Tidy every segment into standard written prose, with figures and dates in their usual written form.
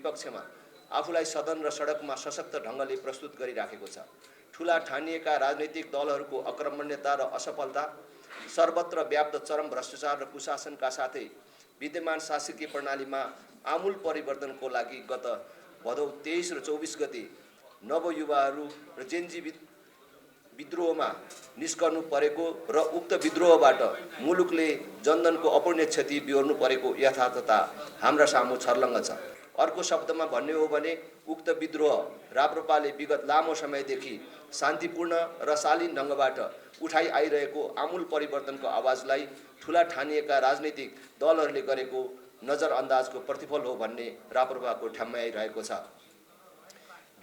विपक्षमा आफूलाई सदन र सडकमा सशक्त ढङ्गले प्रस्तुत गरिराखेको छ। ठूला ठानिएका राजनैतिक दलहरूको अक्रमण्यता र असफलता, सर्वत्र व्याप्त चरम भ्रष्टाचार र कुशासनका साथै विद्यमान शासकीय प्रणालीमा आमूल परिवर्तनको लागि गत भदौ 23 र 24 गते नवयुवाहरू र जेन्जी विद्रोहमा निस्कनु परेको र उक्त विद्रोहबाट मुलुकले जनधनको अपूर्णीय क्षति बिहोर्नु परेको यथार्थता हाम्रा सामु छर्लङ्ग छ। अर्को शब्दमा भन्ने हो भने उक्त विद्रोह राप्रपाले विगत लामो समयदेखि शान्तिपूर्ण र शालीन ढङ्गबाट उठाइ आइरहेको आमूल परिवर्तनको आवाजलाई ठूला ठानिएका राजनीतिक दलहरूले गरेको नजरअन्दाजको प्रतिफल हो भन्ने राप्रपाको ठम्याइरहेको छ।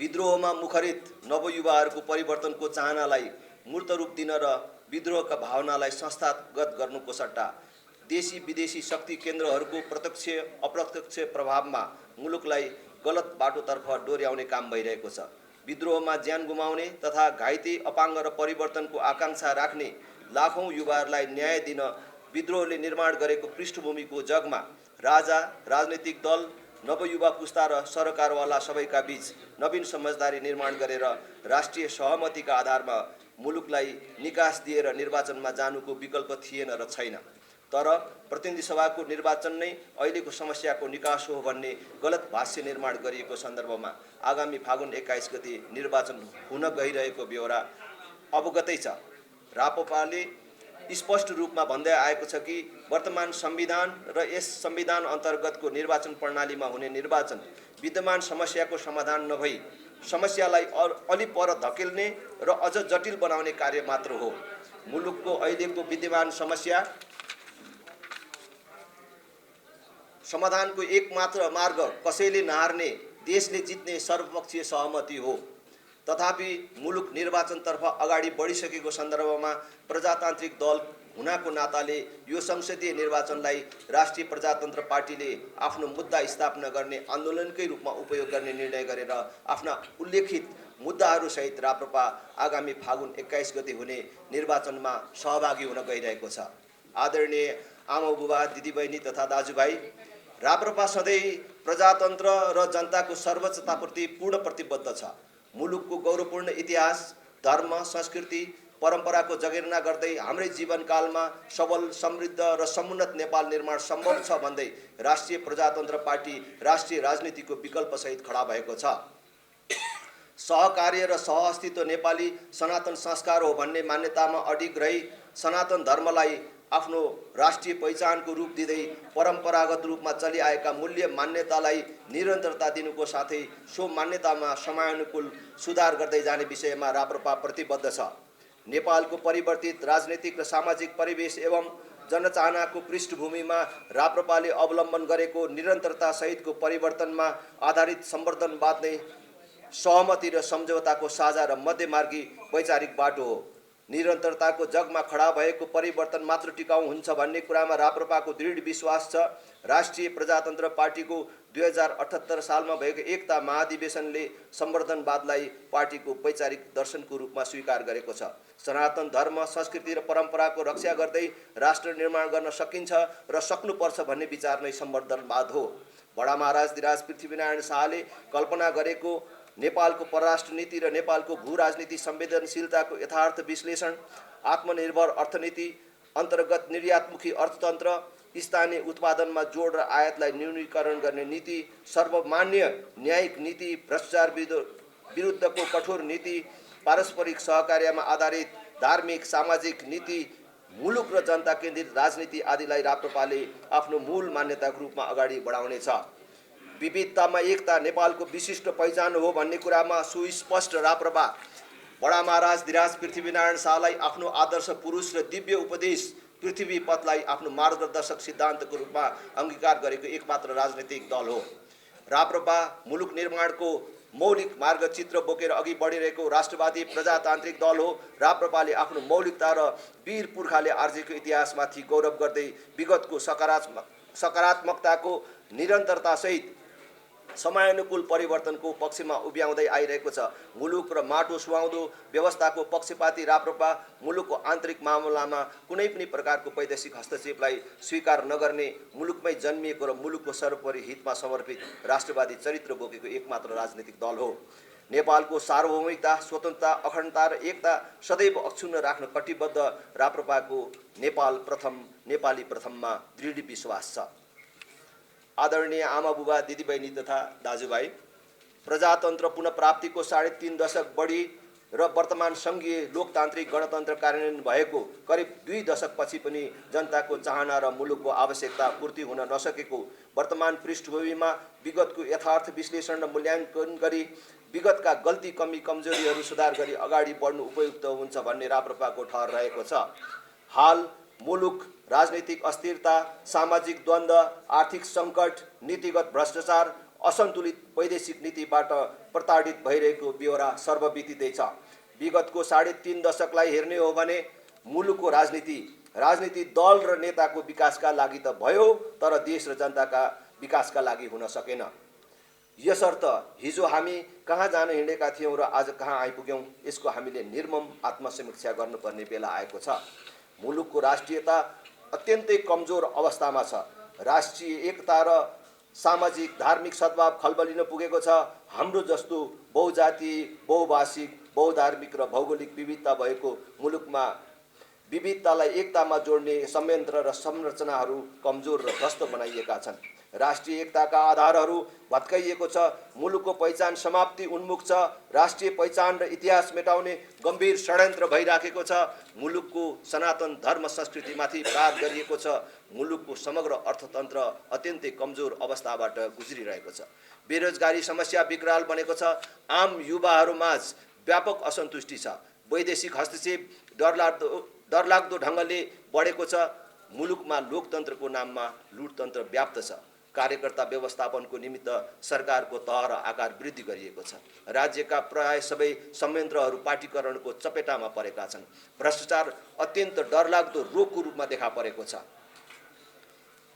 विद्रोहमा मुखरित नवयुवाहरूको परिवर्तनको चाहनालाई मूर्त रूप दिन र विद्रोहका भावनालाई संस्थागत गर्नुको सट्टा देशी विदेशी शक्ति केन्द्रहरूको प्रत्यक्ष अप्रत्यक्ष प्रभावमा मुलुकलाई गलत बाटोतर्फ डोर्याउने काम भइरहेको छ। विद्रोहमा ज्यान गुमाउने तथा घाइते अपाङ्ग र परिवर्तनको आकांक्षा राख्ने लाखौं युवाहरूलाई न्याय दिन विद्रोहले निर्माण गरेको पृष्ठभूमिको जगमा राजा, राजनीतिक दल, नवयुवा पुस्ता र सरकारवाला सबैका बीच नवीन समझदारी निर्माण गरेर राष्ट्रिय सहमतिका आधारमा मुलुकलाई निकास दिएर निर्वाचनमा जानुको विकल्प थिएन र छैन। तर प्रतिनिधि सभाको निर्वाचन नै अहिलेको समस्याको निकास हो भन्ने गलत भाष्य निर्माण गरिएको सन्दर्भमा आगामी फागुन 21 गते निर्वाचन हुन गइरहेको बेहोरा अवगतै छ। राप्रपाले स्पष्ट रूपमा भन्दै आएको छ कि वर्तमान संविधान र यस संविधान अन्तर्गतको निर्वाचन प्रणालीमा हुने निर्वाचन विद्यमान समस्याको समाधान नभई समस्यालाई अलि पर धकेल्ने र अझ जटिल बनाउने कार्य मात्र हो। मुलुकको अहिलेको विद्यमान समस्या समाधानको एकमात्र मार्ग कसैले नहार्ने देशले जित्ने सर्वपक्षीय सहमति हो। तथापि मुलुक निर्वाचनतर्फ अगाडि बढिसकेको सन्दर्भमा प्रजातान्त्रिक दल हुनाको नाताले यो संसदीय निर्वाचनलाई राष्ट्रिय प्रजातन्त्र पार्टीले आफ्नो मुद्दा स्थापना गर्ने आन्दोलनकै रूपमा उपयोग गर्ने निर्णय गरेर आफ्ना उल्लेखित मुद्दाहरूसहित राप्रपा आगामी फागुन 21 गते हुने निर्वाचनमा सहभागी हुन गइरहेको छ। आदरणीय आमा बुबा, दिदीबहिनी तथा दाजुभाइ, राप्रपा सधैँ प्रजातन्त्र र जनताको सर्वोच्चताप्रति पूर्ण प्रतिबद्ध छ। मुलुकको गौरवपूर्ण इतिहास, धर्म, संस्कृति, परम्पराको जगेर्ना गर्दै हाम्रै जीवनकालमा सबल, समृद्ध र समुन्नत नेपाल निर्माण सम्भव छ भन्दै राष्ट्रिय प्रजातन्त्र पार्टी राष्ट्रिय राजनीतिको विकल्पसहित खडा भएको छ। सहकार्य र सहअस्तित्व नेपाली सनातन संस्कार हो भन्ने मान्यतामा अडिग रही सनातन धर्मलाई आफ्नो राष्ट्रिय पहिचानको रूप दिँदै परम्परागत रूपमा चलिआएका मूल्य मान्यतालाई निरन्तरता दिनुको साथै सो मान्यतामा समयानुकूल सुधार गर्दै जाने विषयमा राप्रपा प्रतिबद्ध छ। नेपालको परिवर्तित राजनीतिक र सामाजिक परिवेश एवं जनचाहनाको पृष्ठभूमिमा राप्रपाले अवलम्बन गरेको निरन्तरता सहितको परिवर्तनमा आधारित सम्वर्धनवाद नै सहमति र सम्झौताको साझा र मध्यमार्गी वैचारिक बाटो हो। निरन्तरताको जगमा खडा भएको परिवर्तन मात्र टिकाउ हुन्छ भन्ने कुरामा राप्रपाको दृढ विश्वास छ। राष्ट्रिय प्रजातन्त्र पार्टीको 2078 सालमा भएको एकता महाधिवेशनले सम्वर्धनवादलाई पार्टीको वैचारिक दर्शनको रूपमा स्वीकार गरेको छ। सनातन धर्म, संस्कृति र परम्पराको रक्षा गर्दै राष्ट्र निर्माण गर्न सकिन्छ र सक्नुपर्छ भन्ने विचार नै सम्वर्धनवाद हो। बडा महाराज धिराज पृथ्वीनारायण शाहले कल्पना गरेको नेपालको परराष्ट्र नीति र नेपालको भू राजनीति संवेदनशीलताको यथार्थ विश्लेषण, आत्मनिर्भर अर्थनीति, अन्तर्गत निर्यातमुखी अर्थतन्त्र, स्थानीय उत्पादनमा जोड र आयातलाई न्यूनीकरण गर्ने नीति, सर्वमान्य न्यायिक नीति, भ्रष्टाचार विरुद्धको कठोर नीति, पारस्परिक सहकार्यमा आधारित धार्मिक सामाजिक नीति, मुलुक र जनता केन्द्रित राजनीति आदिलाई राप्रपाले आफ्नो मूल मान्यताको रूपमा अगाडि बढाउनेछ। विविधतामा एकता नेपालको विशिष्ट पहिचान हो भन्ने कुरामा सुस्पष्ट राप्रपा बडा महाराज धिराज पृथ्वीनारायण शाहलाई आफ्नो आदर्श पुरुष र दिव्य उपदेश पृथ्वी पथलाई आफ्नो मार्गदर्शक सिद्धान्तको रूपमा अंगीकार गरेको एकमात्र राजनीतिक दल हो। राप्रपा मुलुक निर्माणको मौलिक मार्गचित्र बोकेर अघि बढिरहेको राष्ट्रवादी प्रजातान्त्रिक दल हो। राप्रपाले आफ्नो मौलिकता र वीर पुर्खाले आर्जेको इतिहासमाथि गौरव गर्दै विगतको सकारात्मकताको निरन्तरतासहित समयानुकूल परिवर्तनको पक्षमा उभ्याउँदै आइरहेको छ। मुलुक र माटो सुहाउँदो व्यवस्थाको पक्षपाती राप्रपा मुलुकको आन्तरिक मामलामा कुनै पनि प्रकारको वैदेशिक हस्तक्षेपलाई स्वीकार नगर्ने, मुलुकमै जन्मिएको र मुलुकको सर्वोपरि हितमा समर्पित राष्ट्रवादी चरित्र बोकेको एकमात्र राजनीतिक दल हो। नेपालको सार्वभौमिकता, स्वतन्त्रता, अखण्डता र एकता सदैव अक्षुण्ण राख्न कटिबद्ध राप्रपाको नेपाली प्रथममा दृढ विश्वास छ। आदरणीय आमा बुबा, दिदीबहिनी तथा दाजुभाइ, प्रजातन्त्र पुनः प्राप्तिको 3.5 दशक बढी र वर्तमान सङ्घीय लोकतान्त्रिक गणतन्त्र कार्यान्वयन भएको करिब 2 दशकपछि पनि जनताको चाहना र मुलुकको आवश्यकता पूर्ति हुन नसकेको वर्तमान पृष्ठभूमिमा विगतको यथार्थ विश्लेषण र मूल्याङ्कन गरी विगतका गल्ती, कमी, कमजोरीहरू सुधार गरी अगाडि बढ्नु उपयुक्त हुन्छ भन्ने राप्रपाको ठहर रहेको छ। हाल मुलुक राजनीतिक अस्थिरता, सामाजिक द्वन्द्व, आर्थिक सङ्कट, नीतिगत भ्रष्टाचार, असन्तुलित वैदेशिक नीतिबाट प्रताडित भइरहेको बेहोरा सर्वविदितै छ। विगतको 3.5 दशकलाई हेर्ने हो भने मुलुकको राजनीति दल र नेताको विकासका लागि त भयो, तर देश र जनताका विकासका लागि हुन सकेन। यसर्थ हिजो हामी कहाँ जान हिँडेका थियौँ र आज कहाँ आइपुग्यौँ, यसको हामीले निर्मम आत्मसमीक्षा गर्नुपर्ने बेला आएको छ। मुलुकको राष्ट्रियता अत्यन्तै कमजोर अवस्थामा छ। राष्ट्रिय एकता र सामाजिक धार्मिक सद्भाव खलबलिन पुगेको छ। हाम्रो जस्तो बहुजातीय, बहुभाषिक, बहुधार्मिक र भौगोलिक विविधता भएको मुलुकमा विविधतालाई एकतामा जोड्ने संयन्त्र र संरचनाहरू कमजोर र ध्वस्त बनाइएका छन्। राष्ट्रिय एकताका आधारहरू भत्काइएको छ। मुलुकको पहिचान समाप्ति उन्मुख छ। राष्ट्रिय पहिचान र इतिहास मेटाउने गम्भीर षड्यन्त्र भइराखेको छ। मुलुकको सनातन धर्म संस्कृतिमाथि प्रहार गरिएको छ। मुलुकको समग्र अर्थतन्त्र अत्यन्तै कमजोर अवस्थाबाट गुज्रिरहेको छ। बेरोजगारी समस्या विकराल बनेको छ। आम युवाहरूमाझ व्यापक असन्तुष्टि छ। वैदेशिक हस्तक्षेप डरलाग्दो ढङ्गले बढेको छ। मुलुकमा लोकतन्त्रको नाममा लुटतन्त्र व्याप्त छ। कार्यकर्ता व्यवस्थापनको निमित्त सरकारको तह र आकार वृद्धि गरिएको छ। राज्यका प्राय सबै संयन्त्रहरू पार्टीकरणको चपेटामा परेका छन्। भ्रष्टाचार अत्यन्त डरलाग्दो रोगको रूपमा देखा परेको छ।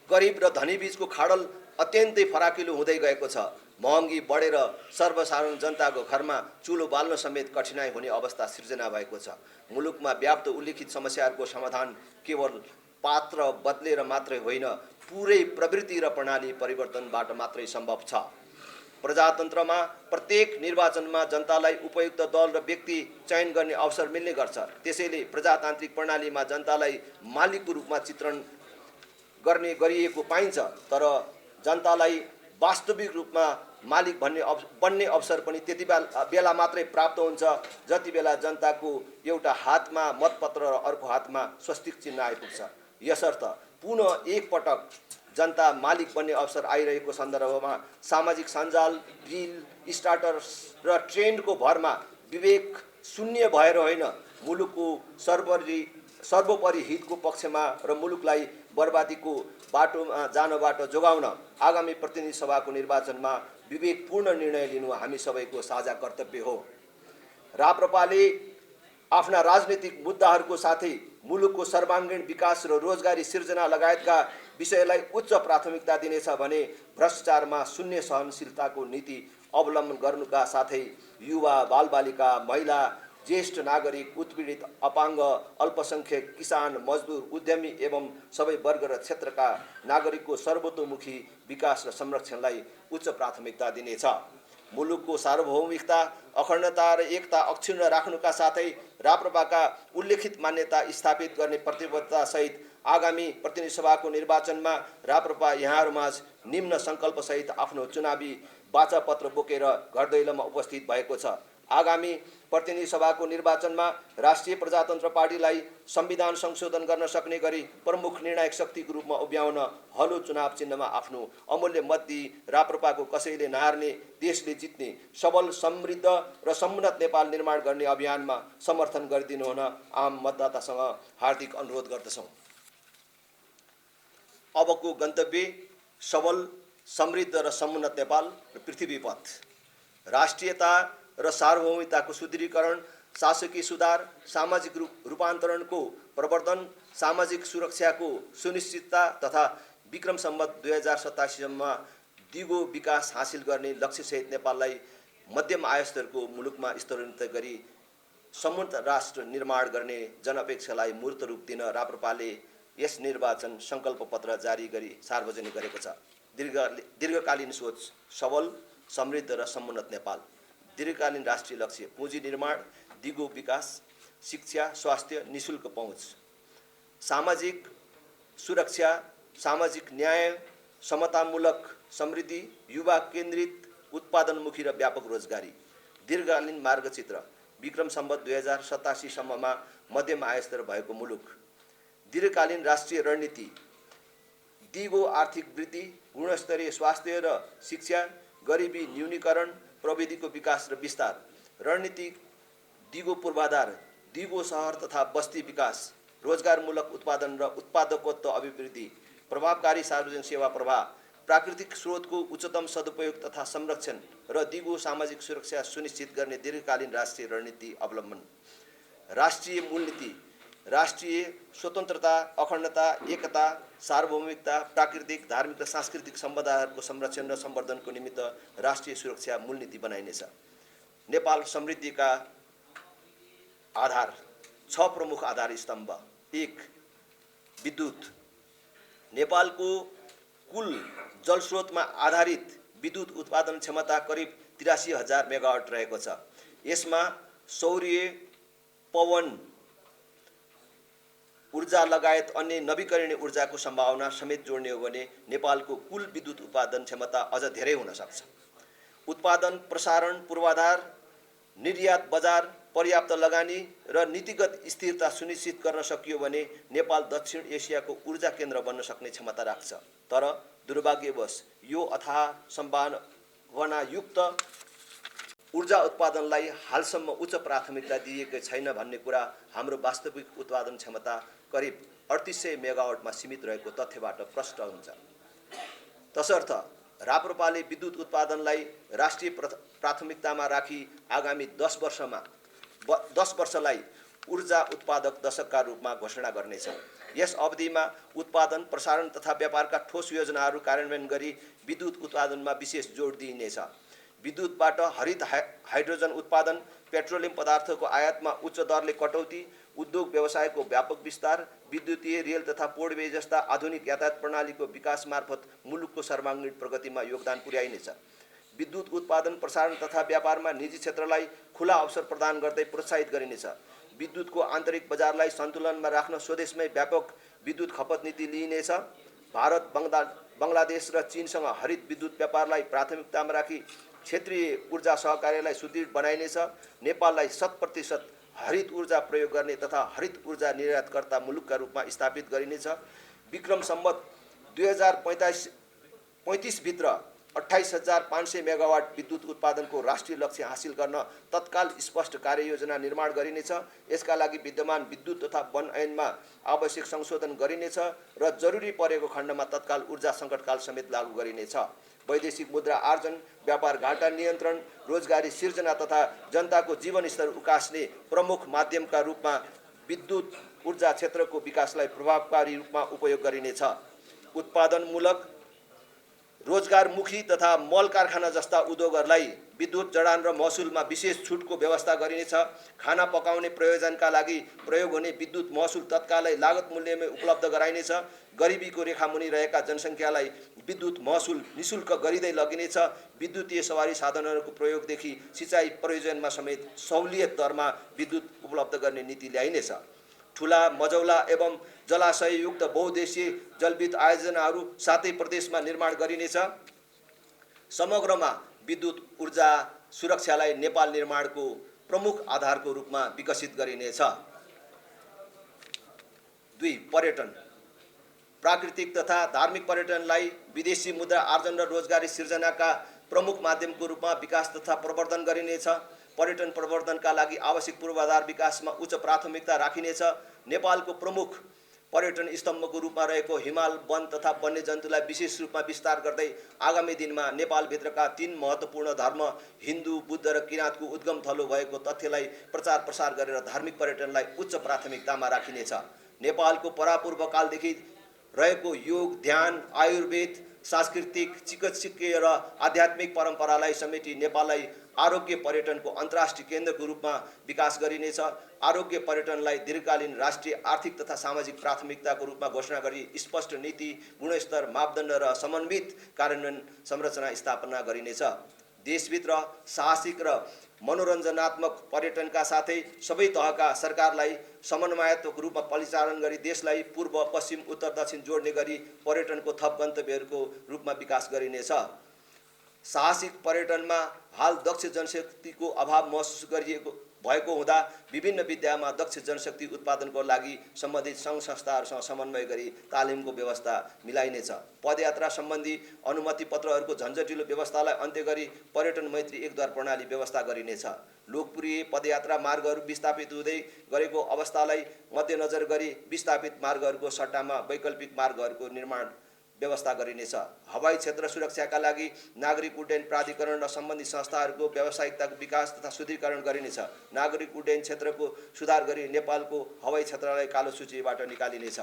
गरिब र धनी बीचको खाडल अत्यन्तै फराकिलो हुँदै गएको छ। महँगी बढेर सर्वसाधारण जनताको घरमा चुलो बाल्न समेत कठिनाइ हुने अवस्था सिर्जना भएको छ। मुलुकमा व्याप्त उल्लेखित समस्याहरूको समाधान केवल पात्र बदलेर मात्रै होइन, पुरै प्रवृत्ति र प्रणाली परिवर्तनबाट मात्रै सम्भव छ। प्रजातन्त्रमा प्रत्येक निर्वाचनमा जनतालाई उपयुक्त दल र व्यक्ति चयन गर्ने अवसर मिल्ने गर्छ। त्यसैले प्रजातान्त्रिक प्रणालीमा जनतालाई मालिकको रूपमा चित्रण गरिएको पाइन्छ, तर जनतालाई वास्तविक रूपमा मालिक बन्ने अवसर पनि त्यति बेला मात्रै प्राप्त हुन्छ जति बेला जनताको एउटा हातमा मतपत्र र अर्को हातमा स्वस्तिक चिन्ह आइपुग्छ। यसर्थ पुनः एकपटक जनता मालिक बन्ने अवसर आइरहेको सन्दर्भमा सामाजिक सञ्जाल, रिल, स्टार्टर्स र ट्रेन्डको भरमा विवेक शून्य भएर होइन, मुलुकको सर्वोपरि हितको पक्षमा र मुलुकलाई बर्बादीको बाटोमा जानबाट जोगाउन आगामी प्रतिनिधि सभाको निर्वाचनमा विवेकपूर्ण निर्णय लिनु हामी सबैको साझा कर्तव्य हो। राप्रपाले आफ्ना राजनीतिक मुद्दाहरूको साथै मुलुकको सर्वाङ्गीण विकास र रोजगारी सिर्जना लगायतका विषयलाई उच्च प्राथमिकता दिनेछ भने भ्रष्टाचारमा शून्य सहनशीलताको नीति अवलम्बन गर्नुका साथै युवा, बालबालिका, महिला, ज्येष्ठ नागरिक, उत्पीडित, अपाङ्ग, अल्पसङ्ख्यक, किसान, मजदुर, उद्यमी एवं सबै वर्ग र क्षेत्रका नागरिकको सर्वतोमुखी विकास र संरक्षणलाई उच्च प्राथमिकता दिनेछ। मुलुकको सार्वभौमिकता, अखण्डता र एकता अक्षुण्ण राख्नुका साथै राप्रपाका उल्लेखित मान्यता स्थापित गर्ने प्रतिबद्धतासहित आगामी प्रतिनिधि सभाको निर्वाचनमा राप्रपा यहाँहरूमाझ निम्न सङ्कल्पसहित आफ्नो चुनावी वाचापत्र बोकेर घरदैलोमा उपस्थित भएको छ। आगामी प्रतिनिधि सभाको निर्वाचनमा राष्ट्रिय प्रजातन्त्र पार्टीलाई संविधान संशोधन गर्न सक्ने गरी प्रमुख निर्णायक शक्तिको रूपमा उभ्याउन हलो चुनाव चिन्हमा आफ्नो अमूल्य मत दिई राप्रपाको कसैले नहार्ने, देशले जित्ने, सबल, समृद्ध र समुन्नत नेपाल निर्माण गर्ने अभियानमा समर्थन गरिदिनु हुन आम मतदातासँग हार्दिक अनुरोध गर्दछौँ। अबको गन्तव्य सबल, समृद्ध र समुन्नत नेपाल र पृथ्वीपथ। राष्ट्रियता र सार्वभौमिकताको सुदृढीकरण, शासकीय सुधार, सामाजिक रूपान्तरणको प्रवर्धन, सामाजिक सुरक्षाको सुनिश्चितता तथा विक्रम सम्वत 2087 सम्ममा दिगो विकास हासिल गर्ने लक्ष्यसहित नेपाललाई मध्यम आयस्तरको मुलुकमा स्तरोन्नत गरी समुन्नत राष्ट्र निर्माण गर्ने जनअपेक्षालाई मूर्त रूप दिन राप्रपाले यस निर्वाचन सङ्कल्प पत्र जारी गरी सार्वजनिक गरेको छ। दीर्घकालीन सोच, सबल, समृद्ध र समुन्नत नेपाल। दीर्घकालीन राष्ट्रिय लक्ष्य, पुँजी निर्माण, दिगो विकास, शिक्षा, स्वास्थ्य, निशुल्क पहुँच, सामाजिक सुरक्षा, सामाजिक न्याय, समतामूलक समृद्धि, युवा केन्द्रित, उत्पादनमुखी र व्यापक रोजगारी। दीर्घकालीन मार्गचित्र, विक्रम सम्वत 2087 सम्ममा मध्यम आयस्तर भएको मुलुक। दीर्घकालीन राष्ट्रिय रणनीति, दिगो आर्थिक वृद्धि, गुणस्तरीय स्वास्थ्य र शिक्षा, गरिबी न्यूनीकरण, प्रविधिको विकास र विस्तार। रणनीति, दिगो पूर्वाधार, दिगो सहर तथा बस्ती विकास, रोजगारमूलक उत्पादन र उत्पादकत्व अभिवृद्धि, प्रभावकारी सार्वजनिक सेवा प्रवाह, प्राकृतिक स्रोतको उच्चतम सदुपयोग तथा संरक्षण र दिगो सामाजिक सुरक्षा सुनिश्चित गर्ने दीर्घकालीन राष्ट्रिय रणनीति अवलम्बन। राष्ट्रिय मूलनीति, राष्ट्रिय स्वतन्त्रता, अखण्डता, एकता, सार्वभौमिकता, प्राकृतिक, धार्मिक र सांस्कृतिक सम्पदाहरूको संरक्षण र सम्वर्धनको निमित्त राष्ट्रिय सुरक्षा मूलनीति बनाइनेछ। नेपाल समृद्धिका आधार, 6 प्रमुख आधार स्तम्भ। 1. विद्युत। नेपालको कुल जलस्रोतमा आधारित विद्युत उत्पादन क्षमता करिब 83,000 मेगावाट रहेको छ। यसमा सौर्य, पवन ऊर्जा लगायत अन्य नवीकरणीय ऊर्जाको सम्भावना समेत जोड्ने हो भने नेपालको कुल विद्युत उत्पादन क्षमता अझ धेरै हुन सक्छ। उत्पादन, प्रसारण, पूर्वाधार, निर्यात बजार, पर्याप्त लगानी र नीतिगत स्थिरता सुनिश्चित गर्न सकियो भने नेपाल दक्षिण एसियाको ऊर्जा केन्द्र बन्न सक्ने क्षमता राख्छ। तर दुर्भाग्यवश यो अथाह सम्भावनायुक्त ऊर्जा उत्पादनलाई हालसम्म उच्च प्राथमिकता दिइएको छैन भन्ने कुरा हाम्रो वास्तविक उत्पादन क्षमता करिब 3800 मेगावाटमा सीमित रहेको तथ्यबाट प्रष्ट हुन्छ। तसर्थ राप्रपाले विद्युत उत्पादनलाई राष्ट्रिय प्राथमिकतामा राखी आगामी 10 वर्षलाई ऊर्जा उत्पादक दशकका रूपमा घोषणा गर्नेछ। यस अवधिमा उत्पादन, प्रसारण तथा व्यापारका ठोस योजनाहरू कार्यान्वयन गरी विद्युत उत्पादनमा विशेष जोड दिइनेछ। विद्युतबाट हरित हाइड्रोजन उत्पादन, पेट्रोलियम पदार्थको आयातमा उच्च दरले कटौती, उद्योग व्यवसायको व्यापक विस्तार, विद्युतीय रेल तथा पोर्टवे जस्ता आधुनिक यातायात प्रणालीको विकास मार्फत मुलुकको सर्वाङ्गीण प्रगतिमा योगदान पुर्याइनेछ। विद्युत उत्पादन, प्रसारण तथा व्यापारमा निजी क्षेत्रलाई खुला अवसर प्रदान गर्दै प्रोत्साहित गरिनेछ। विद्युतको आन्तरिक बजारलाई सन्तुलनमा राख्न स्वदेशमै व्यापक विद्युत खपत नीति लिइनेछ। भारत, बङ्गलादेश र चीनसँग हरित विद्युत व्यापारलाई प्राथमिकतामा राखी क्षेत्रीय ऊर्जा सहकार्यलाई सुदृढ बनाइनेछ। नेपाललाई 100% हरित ऊर्जा प्रयोग गर्ने तथा हरित ऊर्जा निर्यातकर्ता मुलुकका रूपमा स्थापित गरिनेछ। विक्रम सम्वत 2035 भित्र 28,500 मेगावाट विद्युत उत्पादनको राष्ट्रिय लक्ष्य हासिल गर्न तत्काल स्पष्ट कार्ययोजना निर्माण गरिनेछ। यसका लागि विद्यमान विद्युत तथा वन ऐनमा आवश्यक संशोधन गरिनेछ र जरुरी परेको खण्डमा तत्काल ऊर्जा सङ्कटकाल समेत लागू गरिनेछ। वैदेशिक मुद्रा आर्जन, व्यापार घाटा नियन्त्रण, रोजगारी सिर्जना तथा जनताको जीवनस्तर उकास्ने प्रमुख माध्यमका रूपमा विद्युत ऊर्जा क्षेत्रको विकासलाई प्रभावकारी रूपमा उपयोग गरिनेछ। उत्पादनमूलक, रोजगारमुखी तथा मल कारखाना जस्ता उद्योगहरूलाई विद्युत जडान र महसुलमा विशेष छुटको व्यवस्था गरिनेछ। खाना पकाउने प्रयोजनका लागि प्रयोग हुने विद्युत महसुल तत्कालै लागत मूल्यमै उपलब्ध गराइनेछ। गरिबीको रेखामुनि रहेका जनसङ्ख्यालाई विद्युत महसुल निशुल्क गरिँदै लगिनेछ। विद्युतीय सवारी साधनहरूको प्रयोगदेखि सिँचाइ प्रयोजनमा समेत सहुलियत दरमा विद्युत उपलब्ध गर्ने नीति ल्याइनेछ। ठुला, मझौला एवं जलाशययुक्त बहुद्देश्यीय जलविद्युत आयोजनाहरू 7 प्रदेशमा निर्माण गरिनेछ। समग्रमा विद्युत ऊर्जा सुरक्षालाई नेपाल निर्माणको प्रमुख आधारको रूपमा विकसित गरिनेछ। 2. पर्यटन। प्राकृतिक तथा धार्मिक पर्यटनलाई विदेशी मुद्रा आर्जन र रोजगारी सिर्जनाका प्रमुख माध्यमको रूपमा विकास तथा प्रवर्धन गरिनेछ। पर्यटन प्रवर्धनका लागि आवश्यक पूर्वाधार विकासमा उच्च प्राथमिकता राखिनेछ। नेपालको प्रमुख पर्यटन स्तम्भको रूपमा रहेको हिमाल, वन तथा वन्यजन्तुलाई विशेष रूपमा विस्तार गर्दै आगामी दिनमा नेपालभित्रका 3 महत्त्वपूर्ण धर्म हिन्दू, बुद्ध र किराँतको उद्गम थलो भएको तथ्यलाई प्रचार प्रसार गरेर धार्मिक पर्यटनलाई उच्च प्राथमिकतामा राखिनेछ। नेपालको परापूर्व कालदेखि रहेको योग, ध्यान, आयुर्वेद सांस्कृतिक, चिकित्सकीय र आध्यात्मिक परम्परालाई समेटी नेपाललाई आरोग्य पर्यटनको अन्तर्राष्ट्रिय केन्द्रको रूपमा विकास गरिनेछ। आरोग्य पर्यटनलाई दीर्घकालीन राष्ट्रिय आर्थिक तथा सामाजिक प्राथमिकताको रूपमा घोषणा गरी स्पष्ट नीति, गुणस्तर, मापदण्ड र समन्वित कार्यान्वयन संरचना स्थापना गरिनेछ। देशभित्र साहसिक र मनोरञ्जनात्मक पर्यटनका साथै सबै तहका सरकारलाई समन्वयात्मक रूपमा परिचालन गरी देशलाई पूर्व, पश्चिम, उत्तर, दक्षिण जोड्ने गरी पर्यटनको थप गन्तव्यहरूको रूपमा विकास गरिनेछ। साहसिक पर्यटनमा हाल दक्ष जनशक्तिको अभाव महसुस गरिएको भएको हुँदा विभिन्न विद्यामा दक्ष जनशक्ति उत्पादनको लागि सम्बन्धित सङ्घ संस्थाहरूसँग समन्वय गरी तालिमको व्यवस्था मिलाइनेछ। पदयात्रा सम्बन्धी अनुमति पत्रहरूको झन्झटिलो व्यवस्थालाई अन्त्य गरी पर्यटन मैत्री एकद्वार प्रणाली व्यवस्था गरिनेछ। लोकप्रिय पदयात्रा मार्गहरू विस्थापित हुँदै गरेको अवस्थालाई मध्यनजर गरी विस्थापित मार्गहरूको सट्टामा वैकल्पिक मार्गहरूको निर्माण व्यवस्था गरिनेछ। हवाई क्षेत्र सुरक्षाका लागि नागरिक उड्डयन प्राधिकरण र सम्बन्धित संस्थाहरूको व्यावसायिकताको विकास तथा सुदृढीकरण गरिनेछ। नागरिक उड्डयन क्षेत्रको सुधार गरी नेपालको हवाई क्षेत्रलाई कालो सूचीबाट निकालिनेछ।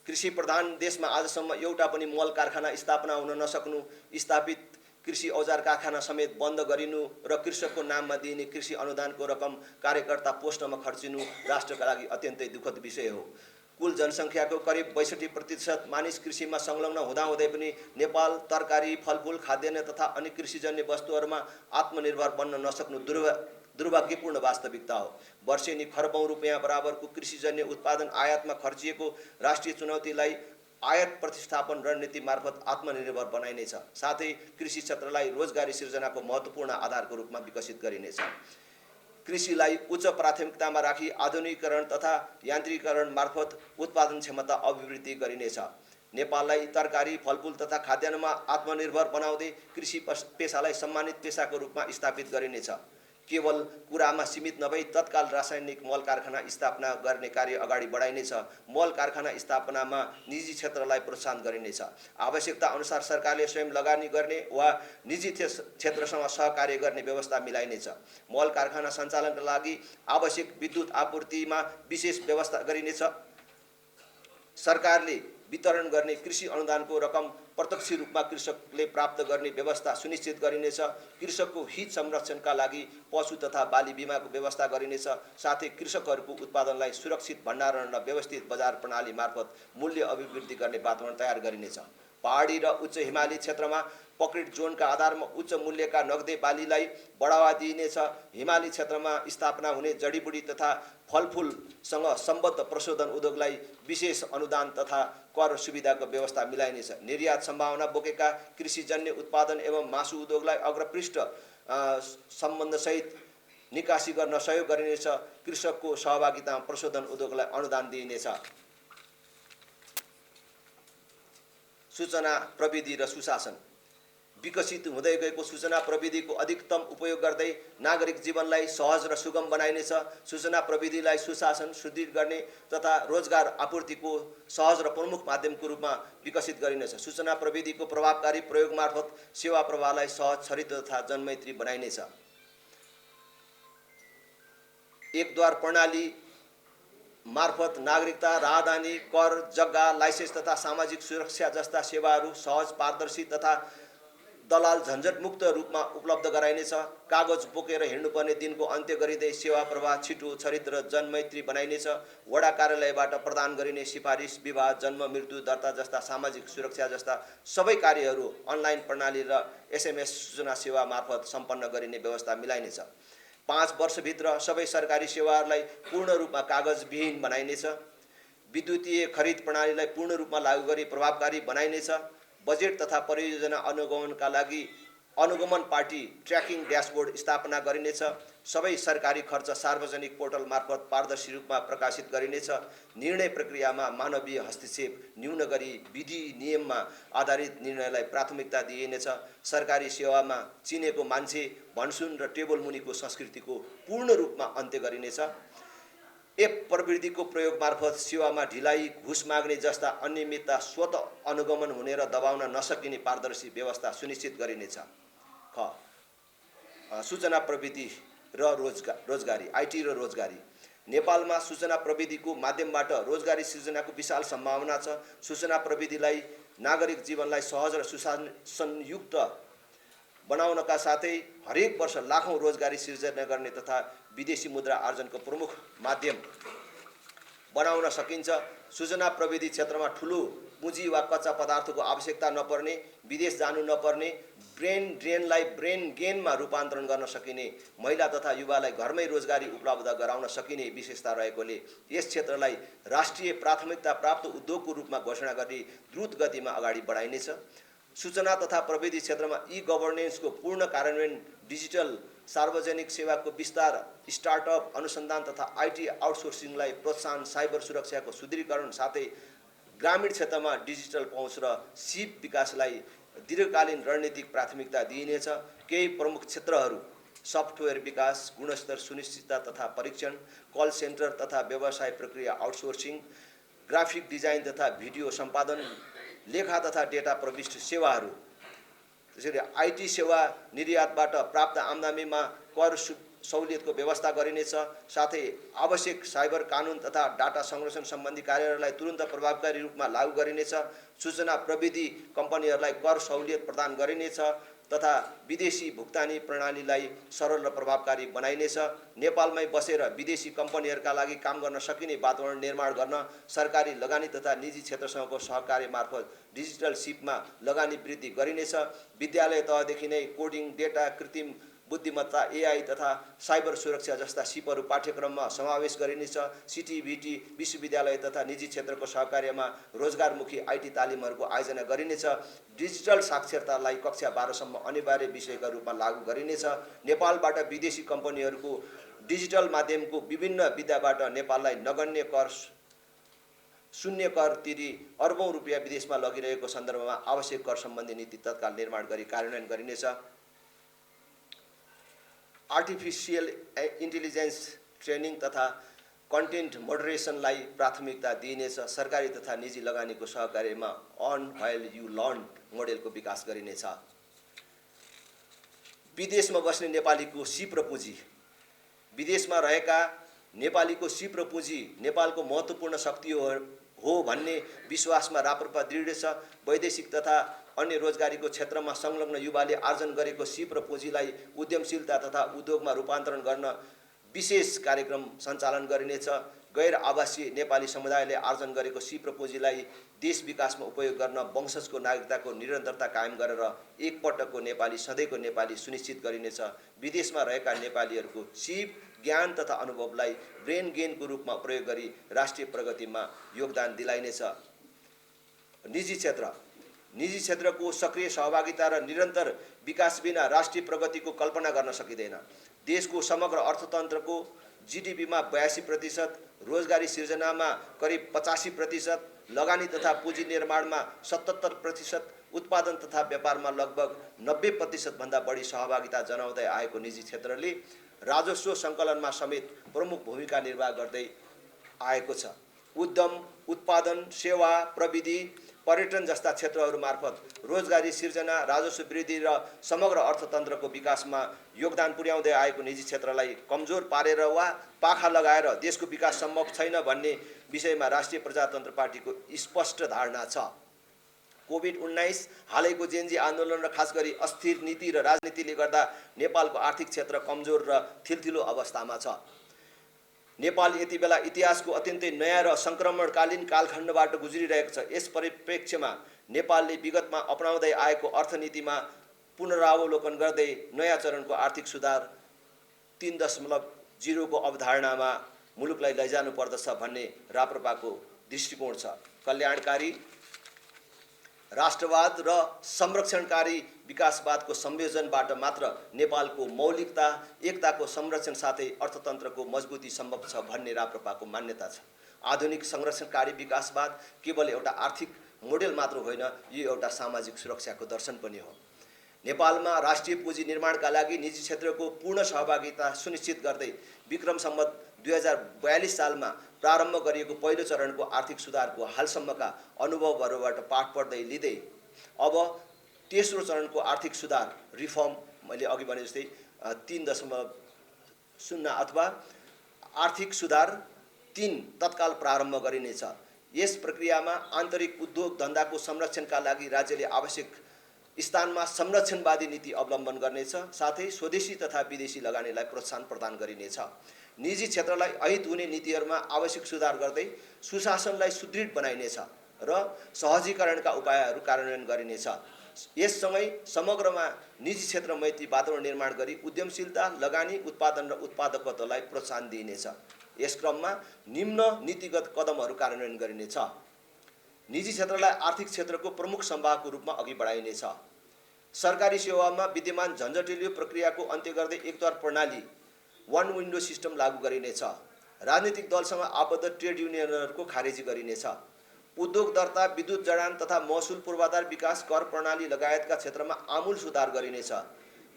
कृषि प्रधान देशमा आजसम्म एउटा पनि मल कारखाना स्थापना हुन नसक्नु, स्थापित कृषि औजार कारखाना समेत बन्द गरिनु र कृषकको नाममा दिइने कृषि अनुदानको रकम कार्यकर्ता पोस्टमा खर्चिनु राष्ट्रका लागि अत्यन्तै दुःखद विषय हो। कुल जनसङ्ख्याको करिब 62% मानिस कृषिमा संलग्न हुँदाहुँदै पनि नेपाल तरकारी, फलफुल, खाद्यान्न तथा अन्य कृषिजन्य वस्तुहरूमा आत्मनिर्भर बन्न नसक्नु दुर्भाग्यपूर्ण वास्तविकता हो। वर्षेनी खरबौँ रुपियाँ बराबरको कृषिजन्य उत्पादन आयातमा खर्चिएको राष्ट्रिय चुनौतीलाई आयात प्रतिस्थापन रणनीति मार्फत आत्मनिर्भर बनाइनेछ। साथै कृषि क्षेत्रलाई रोजगारी सिर्जनाको महत्त्वपूर्ण आधारको रूपमा विकसित गरिनेछ। कृषिलाई उच्च प्राथमिकतामा राखी आधुनिकीकरण तथा यान्त्रिकीकरण मार्फत उत्पादन क्षमता अभिवृद्धि गरिनेछ। नेपाललाई तरकारी, फलफुल तथा खाद्यान्नमा आत्मनिर्भर बनाउँदै कृषि पेसालाई सम्मानित पेसाको रूपमा स्थापित गरिनेछ। केवल कुरामा सीमित नभई तत्काल रासायनिक मल कारखाना स्थापना गर्ने कार्य अगाडि बढाइनेछ। मल कारखाना स्थापनामा निजी क्षेत्रलाई प्रोत्साहन गरिनेछ। आवश्यकता अनुसार सरकारले स्वयं लगानी गर्ने वा निजी क्षेत्रसँग सहकार्य गर्ने व्यवस्था मिलाइनेछ। मल कारखाना सञ्चालनका लागि आवश्यक विद्युत आपूर्तिमा विशेष व्यवस्था गरिनेछ। सरकारले वितरण गर्ने कृषि अनुदानको रकम प्रत्यक्ष रूपमा कृषकले प्राप्त गर्ने व्यवस्था सुनिश्चित गरिनेछ। कृषकको हित संरक्षणका लागि पशु तथा बाली बिमाको व्यवस्था गरिनेछ। साथै कृषकहरूको उत्पादनलाई सुरक्षित भण्डारण र व्यवस्थित बजार प्रणाली मार्फत मूल्य अभिवृद्धि गर्ने वातावरण तयार गरिनेछ। पहाडी र उच्च हिमाली क्षेत्रमा पकेट जोनका आधारमा उच्च मूल्यका नगदे बालीलाई बढावा दिइनेछ। हिमाली क्षेत्रमा स्थापना हुने जडीबुटी तथा फलफुलसँग सम्बद्ध प्रशोधन उद्योगलाई विशेष अनुदान तथा कर सुविधाको व्यवस्था मिलाइनेछ। निर्यात सम्भावना बोकेका कृषिजन्य उत्पादन एवं मासु उद्योगलाई अग्रपृष्ठ सम्बन्धसहित निकासी गर्न सहयोग गरिनेछ। कृषकको सहभागितामा प्रशोधन उद्योगलाई अनुदान दिइनेछ। सूचना प्रविधि र सुशासन विकसित हुँदै गएको सूचना प्रविधिको अधिकतम उपयोग गर्दै नागरिक जीवनलाई सहज र सुगम बनाइनेछ। सूचना प्रविधिलाई सुशासन, सुदृढ गर्ने तथा रोजगार आपूर्तिको सहज र प्रमुख माध्यमको रूपमा विकसित गरिनेछ। सूचना प्रविधिको प्रभावकारी प्रयोग मार्फत सेवा प्रवाहलाई सहज, छरितो तथा जनमैत्री बनाइनेछ। एकद्वार प्रणाली मार्फत नागरिकता, राहदानी, कर, जग्गा, लाइसेन्स तथा सामाजिक सुरक्षा जस्ता सेवाहरू सहज, पारदर्शी तथा दलाल झन्झटमुक्त रूपमा उपलब्ध गराइनेछ। कागज बोकेर हिँड्नुपर्ने दिनको अन्त्य गरिँदै सेवा प्रवाह छिटो, छरितो र जनमैत्री बनाइनेछ। वडा कार्यालयबाट प्रदान गरिने सिफारिस, विवाह, जन्म, मृत्यु, दर्ता जस्ता सामाजिक सुरक्षा जस्ता सबै कार्यहरू अनलाइन प्रणाली र SMS सूचना सेवा मार्फत सम्पन्न गरिने व्यवस्था मिलाइनेछ। 5 वर्षभित्र सबै सरकारी सेवाहरूलाई पूर्ण रूपमा कागजविहीन बनाइनेछ। विद्युतीय खरिद प्रणालीलाई पूर्ण रूपमा लागू गरी प्रभावकारी बनाइनेछ। बजेट तथा परियोजना अनुगमनका लागि अनुगमन पार्टी ट्र्याकिङ ड्यासबोर्ड स्थापना गरिनेछ। सबै सरकारी खर्च सार्वजनिक पोर्टल मार्फत पारदर्शी रूपमा प्रकाशित गरिनेछ। निर्णय प्रक्रियामा मानवीय हस्तक्षेप न्यून गरी विधि नियममा आधारित निर्णयलाई प्राथमिकता दिइनेछ। सरकारी सेवामा चिनेको मान्छे, भनसुन र टेबल मुनिको संस्कृतिको पूर्ण रूपमा अन्त्य गरिनेछ। एप प्रविधिको प्रयोग मार्फत सेवामा ढिलाइ, घुस माग्ने जस्ता अनियमितता स्वतः अनुगमन हुने र दबाउन नसकिने पारदर्शी व्यवस्था सुनिश्चित गरिनेछ। सूचना प्रविधि र रोजगारी, IT र रोजगारी नेपालमा सूचना प्रविधिको माध्यमबाट रोजगारी सृजनाको विशाल सम्भावना छ। सूचना प्रविधिलाई नागरिक जीवनलाई सहज र सुशासनयुक्त बनाउनका साथै हरेक वर्ष लाखौं रोजगारी सृजना गर्ने तथा विदेशी मुद्रा आर्जनको प्रमुख माध्यम बनाउन सकिन्छ। सूचना प्रविधि क्षेत्रमा ठूलो पुँजी वा कच्चा पदार्थको आवश्यकता नपर्ने, विदेश जानु नपर्ने, ब्रेन ड्रेनलाई ब्रेन गेनमा रूपान्तरण गर्न सकिने, महिला तथा युवालाई घरमै रोजगारी उपलब्ध गराउन सकिने विशेषता रहेकोले यस क्षेत्रलाई राष्ट्रिय प्राथमिकता प्राप्त उद्योगको रूपमा घोषणा गरी द्रुत गतिमा अगाडि बढाइनेछ। सूचना तथा प्रविधि क्षेत्रमा ई-गभर्नेन्सको पूर्ण कार्यान्वयन, डिजिटल सार्वजनिक सेवाको विस्तार, स्टार्टअप अनुसन्धान तथा आईटी आउटसोर्सिङलाई प्रोत्साहन, साइबर सुरक्षाको सुदृढीकरण साथै ग्रामीण क्षेत्रमा डिजिटल पहुँच र सिप विकासलाई दीर्घकालीन रणनीतिक प्राथमिकता दिइनेछ। केही प्रमुख क्षेत्रहरू सफ्टवेयर विकास, गुणस्तर सुनिश्चितता तथा परीक्षण, कल सेन्टर तथा व्यवसाय प्रक्रिया आउटसोर्सिङ, ग्राफिक डिजाइन तथा भिडियो सम्पादन, लेखा तथा डेटा प्रविष्ट सेवाहरू। त्यसैले आईटी सेवा निर्यातबाट प्राप्त आम्दानीमा कर सहुलियतको व्यवस्था गरिनेछ। साथै आवश्यक साइबर कानुन तथा डाटा संरक्षण सम्बन्धी कार्यहरूलाई तुरन्त प्रभावकारी रूपमा लागू गरिनेछ। सूचना प्रविधि कम्पनीहरूलाई कर सहुलियत प्रदान गरिनेछ तथा विदेशी भुक्तानी प्रणालीलाई सरल र प्रभावकारी बनाइनेछ। नेपालमै बसेर विदेशी कम्पनीहरूका लागि काम गर्न सकिने वातावरण निर्माण गर्न सरकारी लगानी तथा निजी क्षेत्रसँगको सहकार्य मार्फत डिजिटल सिपमा लगानी वृद्धि गरिनेछ। विद्यालय तहदेखि नै कोडिङ, डेटा, कृत्रिम बुद्धिमत्ता, एआई तथा साइबर सुरक्षा जस्ता सिपहरू पाठ्यक्रममा समावेश गरिनेछ। सिटिभिटी विश्वविद्यालय तथा निजी क्षेत्रको सहकार्यमा रोजगारमुखी आईटी तालिमहरूको आयोजना गरिनेछ। डिजिटल साक्षरतालाई कक्षा 12 सम्म अनिवार्य विषयका रूपमा लागू गरिनेछ। नेपालबाट विदेशी कम्पनीहरूको डिजिटल माध्यमको विभिन्न विधाबाट नेपाललाई नगण्य कर, शून्य कर तिरी अर्बौं रुपियाँ विदेशमा लगिरहेको सन्दर्भमा आवश्यक कर सम्बन्धी नीति तत्काल निर्माण गरी कार्यान्वयन गरिनेछ। आर्टिफिसियल इन्टेलिजेन्स ट्रेनिङ तथा कन्टेन्ट मोडरेसनलाई प्राथमिकता दिइनेछ। सरकारी तथा निजी लगानीको सहकार्यमा अर्न व्हाइल यु लर्न मोडेलको विकास गरिनेछ। विदेशमा बस्ने नेपालीको सिप र पुँजी। विदेशमा रहेका नेपालीको सिप र पुँजी नेपालको महत्त्वपूर्ण शक्ति हो भन्ने विश्वासमा राप्रपा दृढ छ। वैदेशिक तथा अन्य रोजगारीको क्षेत्रमा संलग्न युवाले आर्जन गरेको सिप र पुँजीलाई उद्यमशीलता तथा उद्योगमा रूपान्तरण गर्न विशेष कार्यक्रम सञ्चालन गरिनेछ। गैर आवासीय नेपाली समुदायले आर्जन गरेको सिप र पुँजीलाई देश विकासमा उपयोग गर्न वंशजको नागरिकताको निरन्तरता कायम गरेर एकपटकको नेपाली सधैँको नेपाली सुनिश्चित गरिनेछ। विदेशमा रहेका नेपालीहरूको सिप, ज्ञान तथा अनुभवलाई ब्रेन गेनको रूपमा प्रयोग गरी राष्ट्रिय प्रगतिमा योगदान दिलाइनेछ। निजी क्षेत्रको सक्रिय सहभागिता र निरन्तर विकास बिना राष्ट्रिय प्रगतिको कल्पना गर्न सकिँदैन। देशको समग्र अर्थतन्त्रको जीडीपीमा 82%, रोजगारी सृजनामा करिब 85%, लगानी तथा पुँजी निर्माणमा 77%, उत्पादन तथा व्यापारमा लगभग 90% भन्दा बढी सहभागिता जनाउँदै आएको निजी क्षेत्रले राजस्व सङ्कलनमा समेत प्रमुख भूमिका निर्वाह गर्दै आएको छ। उद्यम, उत्पादन, सेवा, प्रविधि, पर्यटन जस्ता क्षेत्रहरू मार्फत रोजगारी सृजना, राजस्व वृद्धि र समग्र अर्थतन्त्रको विकासमा योगदान पुर्याउँदै आएको निजी क्षेत्रलाई कमजोर पारेर वा पाखा लगाएर देशको विकास सम्भव छैन भन्ने विषयमा राष्ट्रिय प्रजातन्त्र पार्टीको स्पष्ट धारणा छ। कोभिड-19, हालैको जेनजी आन्दोलन र खास गरी अस्थिर नीति र राजनीतिले गर्दा नेपालको आर्थिक क्षेत्र कमजोर र थिलथिलो अवस्थामा छ। नेपाल यति बेला इतिहासको अत्यन्तै नयाँ र सङ्क्रमणकालीन कालखण्डबाट गुज्रिरहेको छ। यस परिप्रेक्ष्यमा नेपालले विगतमा अपनाउँदै आएको अर्थनीतिमा पुनरावलोकन गर्दै नयाँ चरणको आर्थिक सुधार 3.0 को अवधारणामा मुलुकलाई लैजानु पर्दछ भन्ने राप्रपाको दृष्टिकोण छ। कल्याणकारी, राष्ट्रवाद र संरक्षणकारी विकासवादको संयोजनबाट मात्र नेपालको मौलिकता, एकताको संरक्षण साथै अर्थतन्त्रको मजबुती सम्भव छ भन्ने राप्रपाको मान्यता छ। आधुनिक संरक्षणकारी विकासवाद केवल एउटा आर्थिक मोडेल मात्र होइन, यो एउटा सामाजिक सुरक्षाको दर्शन पनि हो। नेपालमा राष्ट्रिय पुँजी निर्माणका लागि निजी क्षेत्रको पूर्ण सहभागिता सुनिश्चित गर्दै विक्रम सम्वत 2042 सालमा प्रारम्भ गरिएको पहिलो चरणको आर्थिक सुधारको हालसम्मका अनुभवहरूबाट पाठ पढ्दै लिँदै अब तेस्रो चरणको आर्थिक सुधार रिफर्म, मैले अघि भने जस्तै 3.0 अथवा आर्थिक सुधार 3 तत्काल प्रारम्भ गरिनेछ। यस प्रक्रियामा आन्तरिक उद्योग धन्दाको संरक्षणका लागि राज्यले आवश्यक स्थानमा संरक्षणवादी नीति अवलम्बन गर्नेछ। साथै स्वदेशी तथा विदेशी लगानीलाई प्रोत्साहन प्रदान गरिनेछ। निजी क्षेत्रलाई अहित हुने नीतिहरूमा आवश्यक सुधार गर्दै सुशासनलाई सुदृढ बनाइनेछ र सहजीकरणका उपायहरू कार्यान्वयन गरिनेछ। यससँगै समग्रमा निजी क्षेत्र मैत्री वातावरण निर्माण गरी उद्यमशीलता, लगानी, उत्पादन र उत्पादकतालाई प्रोत्साहन दिइनेछ। यस क्रममा निम्न नीतिगत कदमहरू कार्यान्वयन गरिनेछ। निजी क्षेत्रलाई आर्थिक क्षेत्रको प्रमुख सम्भागको रूपमा अघि बढाइनेछ। सरकारी सेवामा विद्यमान झन्झटिलो प्रक्रियाको अन्त्य गर्दै एकद्वार प्रणाली वन विन्डो सिस्टम लागू गरिनेछ। राजनीतिक दलसँग आबद्ध ट्रेड युनियनहरूको खारेजी गरिनेछ। उद्योग दर्ता, विद्युत जडान तथा महसुल पूर्वाधार विकास, कर प्रणाली लगायतका क्षेत्रमा आमूल सुधार गरिनेछ।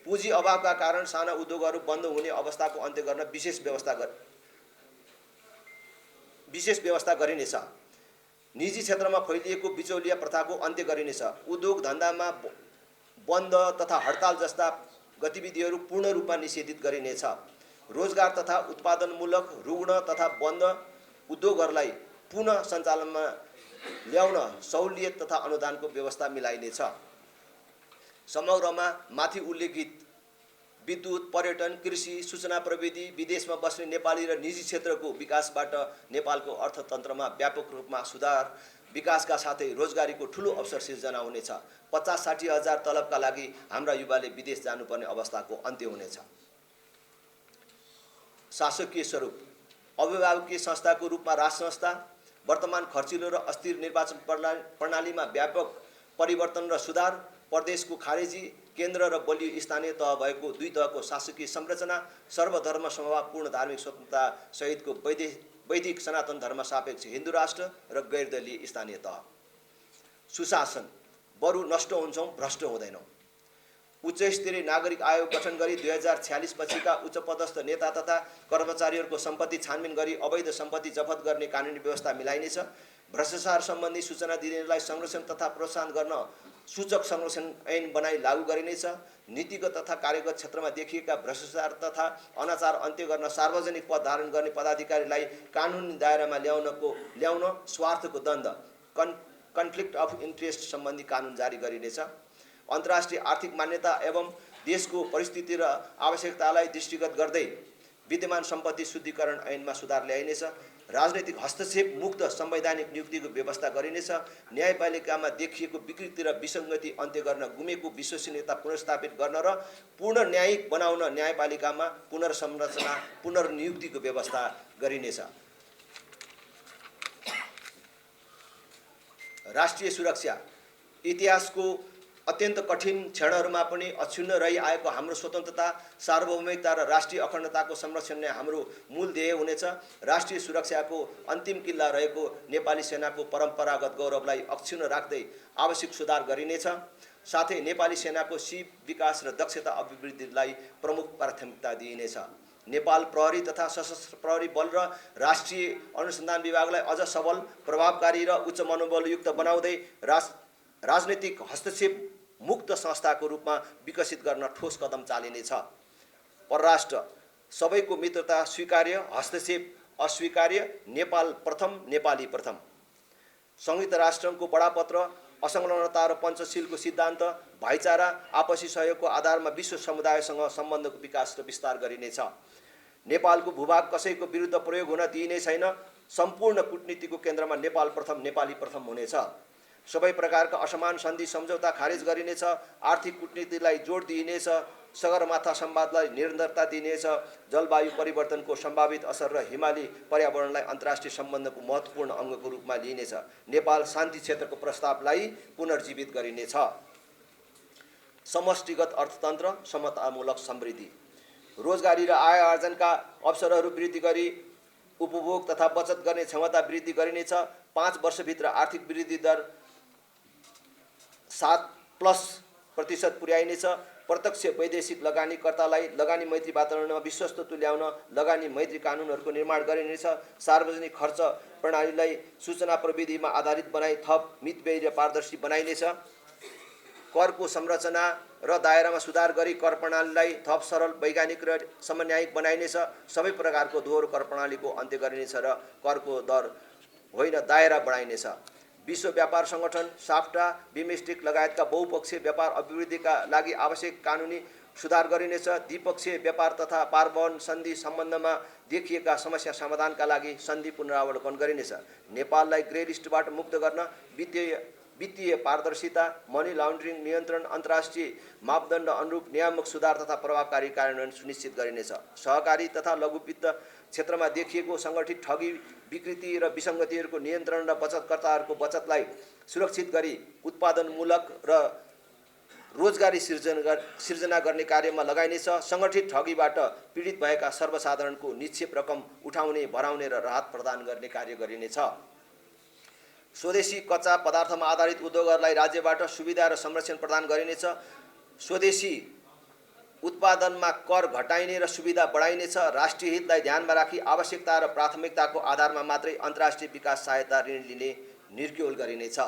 पुँजी अभावका कारण साना उद्योगहरू बन्द हुने अवस्थाको अन्त्य गर्न विशेष व्यवस्था गरिनेछ। निजी क्षेत्रमा फैलिएको बिचौलिया प्रथाको अन्त्य गरिनेछ। उद्योग धन्दामा बन्द तथा हडताल जस्ता गतिविधिहरू पूर्ण रूपमा निषेधित गरिनेछ। रोजगार तथा उत्पादनमूलक रुग्ण तथा बन्द उद्योगहरूलाई पुनः सञ्चालनमा ल्याउन सहुलियत तथा अनुदानको व्यवस्था मिलाइनेछ। समग्रमा माथि उल्लेखित विद्युत, पर्यटन, कृषि, सूचना प्रविधि, विदेशमा बस्ने नेपाली र निजी क्षेत्रको विकासबाट नेपालको अर्थतन्त्रमा व्यापक रूपमा सुधार, विकासका साथै रोजगारीको ठूलो अवसर सिर्जना हुनेछ। 50-60 हजार तलबका लागि हाम्रा युवाले विदेश जानुपर्ने अवस्थाको अन्त्य हुनेछ। शासकीय स्वरूप अभिभावकीय संस्थाको रूपमा राष्ट्र संस्था वर्तमान खर्चिलो र अस्थिर निर्वाचन प्रणालीमा व्यापक परिवर्तन र सुधार, प्रदेशको खारेजी, केन्द्र र बलियो स्थानीय तह भएको 2 तहको शासकीय संरचना, सर्वधर्म समभावपूर्ण धार्मिक स्वतन्त्रता सहितको वैदिक सनातन धर्म सापेक्ष हिन्दू राष्ट्र र गैरदलीय स्थानीय तह। सुशासन बरु नष्ट हुन्छौँ, भ्रष्ट हुँदैनौँ। उच्च स्तरीय नागरिक आयोग गठन गरी 2046 पछिका उच्चपदस्थ नेता तथा कर्मचारीहरूको सम्पत्ति छानबिन गरी अवैध सम्पत्ति जफत गर्ने कानुनी व्यवस्था मिलाइनेछ। भ्रष्टाचार सम्बन्धी सूचना दिनेलाई संरक्षण तथा प्रोत्साहन गर्न सूचक संरक्षण ऐन बनाई लागू गरिनेछ। नीतिगत तथा कार्यगत क्षेत्रमा देखिएका भ्रष्टाचार तथा अनाचार अन्त्य गर्न सार्वजनिक पद धारण गर्ने पदाधिकारीलाई कानुनी दायरामा ल्याउन स्वार्थको दण्ड, कन्फ्लिक्ट अफ इन्ट्रेस्ट सम्बन्धी कानुन जारी गरिनेछ। अन्तर्राष्ट्रिय आर्थिक मान्यता एवं देशको परिस्थिति र आवश्यकतालाई दृष्टिगत गर्दै विद्यमान सम्पत्ति शुद्धिकरण ऐनमा सुधार ल्याइनेछ। राजनैतिक हस्तक्षेप मुक्त संवैधानिक नियुक्तिको व्यवस्था गरिनेछ। न्यायपालिकामा देखिएको विकृति र विसङ्गति अन्त्य गर्न, गुमेको विश्वसनीयता पुनर्स्थापित गर्न र पूर्ण न्यायिक बनाउन न्यायपालिकामा पुनर्संरचना, पुनर्नियुक्तिको व्यवस्था गरिनेछ। राष्ट्रिय सुरक्षा इतिहासको अत्यन्त कठिन क्षणहरूमा पनि अक्षुण्ण रहिआएको हाम्रो स्वतन्त्रता, सार्वभौमिकता र राष्ट्रिय अखण्डताको संरक्षण नै हाम्रो मूल ध्येय हुनेछ। राष्ट्रिय सुरक्षाको अन्तिम किल्ला रहेको नेपाली सेनाको परम्परागत गौरवलाई अक्षुण्ण राख्दै आवश्यक सुधार गरिनेछ। साथै नेपाली सेनाको सिप विकास र दक्षता अभिवृद्धिलाई प्रमुख प्राथमिकता दिइनेछ। नेपाल प्रहरी तथा सशस्त्र प्रहरी बल र राष्ट्रिय अनुसन्धान विभागलाई अझ सबल, प्रभावकारी र उच्च मनोबलयुक्त बनाउँदै राजनीतिक हस्तक्षेप मुक्त संस्थाको रूपमा विकसित गर्न ठोस कदम चालिनेछ। परराष्ट्र सबैको मित्रता स्वीकार्य, हस्तक्षेप अस्वीकार्य, नेपाल प्रथम, नेपाली प्रथम। संयुक्त राष्ट्रको बडापत्र, असंलग्नता र पञ्चशीलको सिद्धान्त, भाइचारा, आपसी सहयोगको आधारमा विश्व समुदायसँग सम्बन्धको विकास र विस्तार गरिनेछ। नेपालको भूभाग कसैको विरुद्ध प्रयोग हुन दिइने छैन। सम्पूर्ण कूटनीतिको केन्द्रमा नेपाल प्रथम, नेपाली प्रथम हुनेछ। सबै प्रकारका असमान सन्धि सम्झौता खारेज गरिनेछ। आर्थिक कूटनीतिलाई जोड दिइनेछ। सगरमाथा संवादलाई निरन्तरता दिइनेछ। जलवायु परिवर्तनको सम्भावित असर र हिमाली पर्यावरणलाई अन्तर्राष्ट्रिय सम्बन्धको महत्त्वपूर्ण अङ्गको रूपमा लिइनेछ। नेपाल शान्ति क्षेत्रको प्रस्तावलाई पुनर्जीवित गरिनेछ। समष्टिगत अर्थतन्त्र, समतामूलक समृद्धि, रोजगारी र आय आर्जनका अवसरहरू वृद्धि गरी उपभोग तथा बचत गर्ने क्षमता वृद्धि गरिनेछ। 5 वर्षभित्र आर्थिक वृद्धि दर 7+ पुर्याइनेछ। प्रत्यक्ष वैदेशिक लगानीकर्तालाई लगानी मैत्री वातावरणमा विश्वस्त तुल्याउन लगानी मैत्री कानुनहरूको निर्माण गरिनेछ। सार्वजनिक खर्च प्रणालीलाई सूचना प्रविधिमा आधारित बनाई थप मितव्ययी र पारदर्शी बनाइनेछ। करको संरचना र दायरामा सुधार गरी कर प्रणालीलाई थप सरल, वैज्ञानिक र समन्वयिक बनाइनेछ। सबै प्रकारको दोहोरो कर प्रणालीको अन्त्य गरिनेछ र करको दर होइन दायरा बढाइनेछ। विश्व व्यापार सङ्गठन, साफ्टा, बिमस्टेक लगायतका बहुपक्षीय व्यापार अभिवृद्धिका लागि आवश्यक कानुनी सुधार गरिनेछ। द्विपक्षीय व्यापार तथा पारवहन सन्धि सम्बन्धमा देखिएका समस्या समाधानका लागि सन्धि पुनरावलोकन गरिनेछ। नेपाललाई ग्रे लिस्टबाट मुक्त गर्न वित्तीय पारदर्शिता, मनी लाउन्ड्रिङ नियन्त्रण, अन्तर्राष्ट्रिय मापदण्ड अनुरूप नियामक सुधार तथा प्रभावकारी कार्यान्वयन सुनिश्चित गरिनेछ। सहकारी तथा लघु वित्त क्षेत्रमा देखिएको सङ्गठित ठगी, विकृति र विसङ्गतिहरूको नियन्त्रण र बचतकर्ताहरूको बचतलाई सुरक्षित गरी उत्पादनमूलक र रोजगारी सिर्जना गर्ने कार्यमा लगाइनेछ। सङ्गठित ठगीबाट पीडित भएका सर्वसाधारणको निक्षेप रकम उठाउने, भराउने र राहत प्रदान गर्ने कार्य गरिनेछ। स्वदेशी कच्चा पदार्थमा आधारित उद्योगहरूलाई राज्यबाट सुविधा र संरक्षण प्रदान गरिनेछ। स्वदेशी उत्पादनमा कर घटाइने र सुविधा बढाइनेछ। राष्ट्रिय हितलाई ध्यानमा राखी आवश्यकता र प्राथमिकताको आधारमा मात्रै अन्तर्राष्ट्रिय विकास सहायता ऋण लिने निर्क्युल गरिनेछ।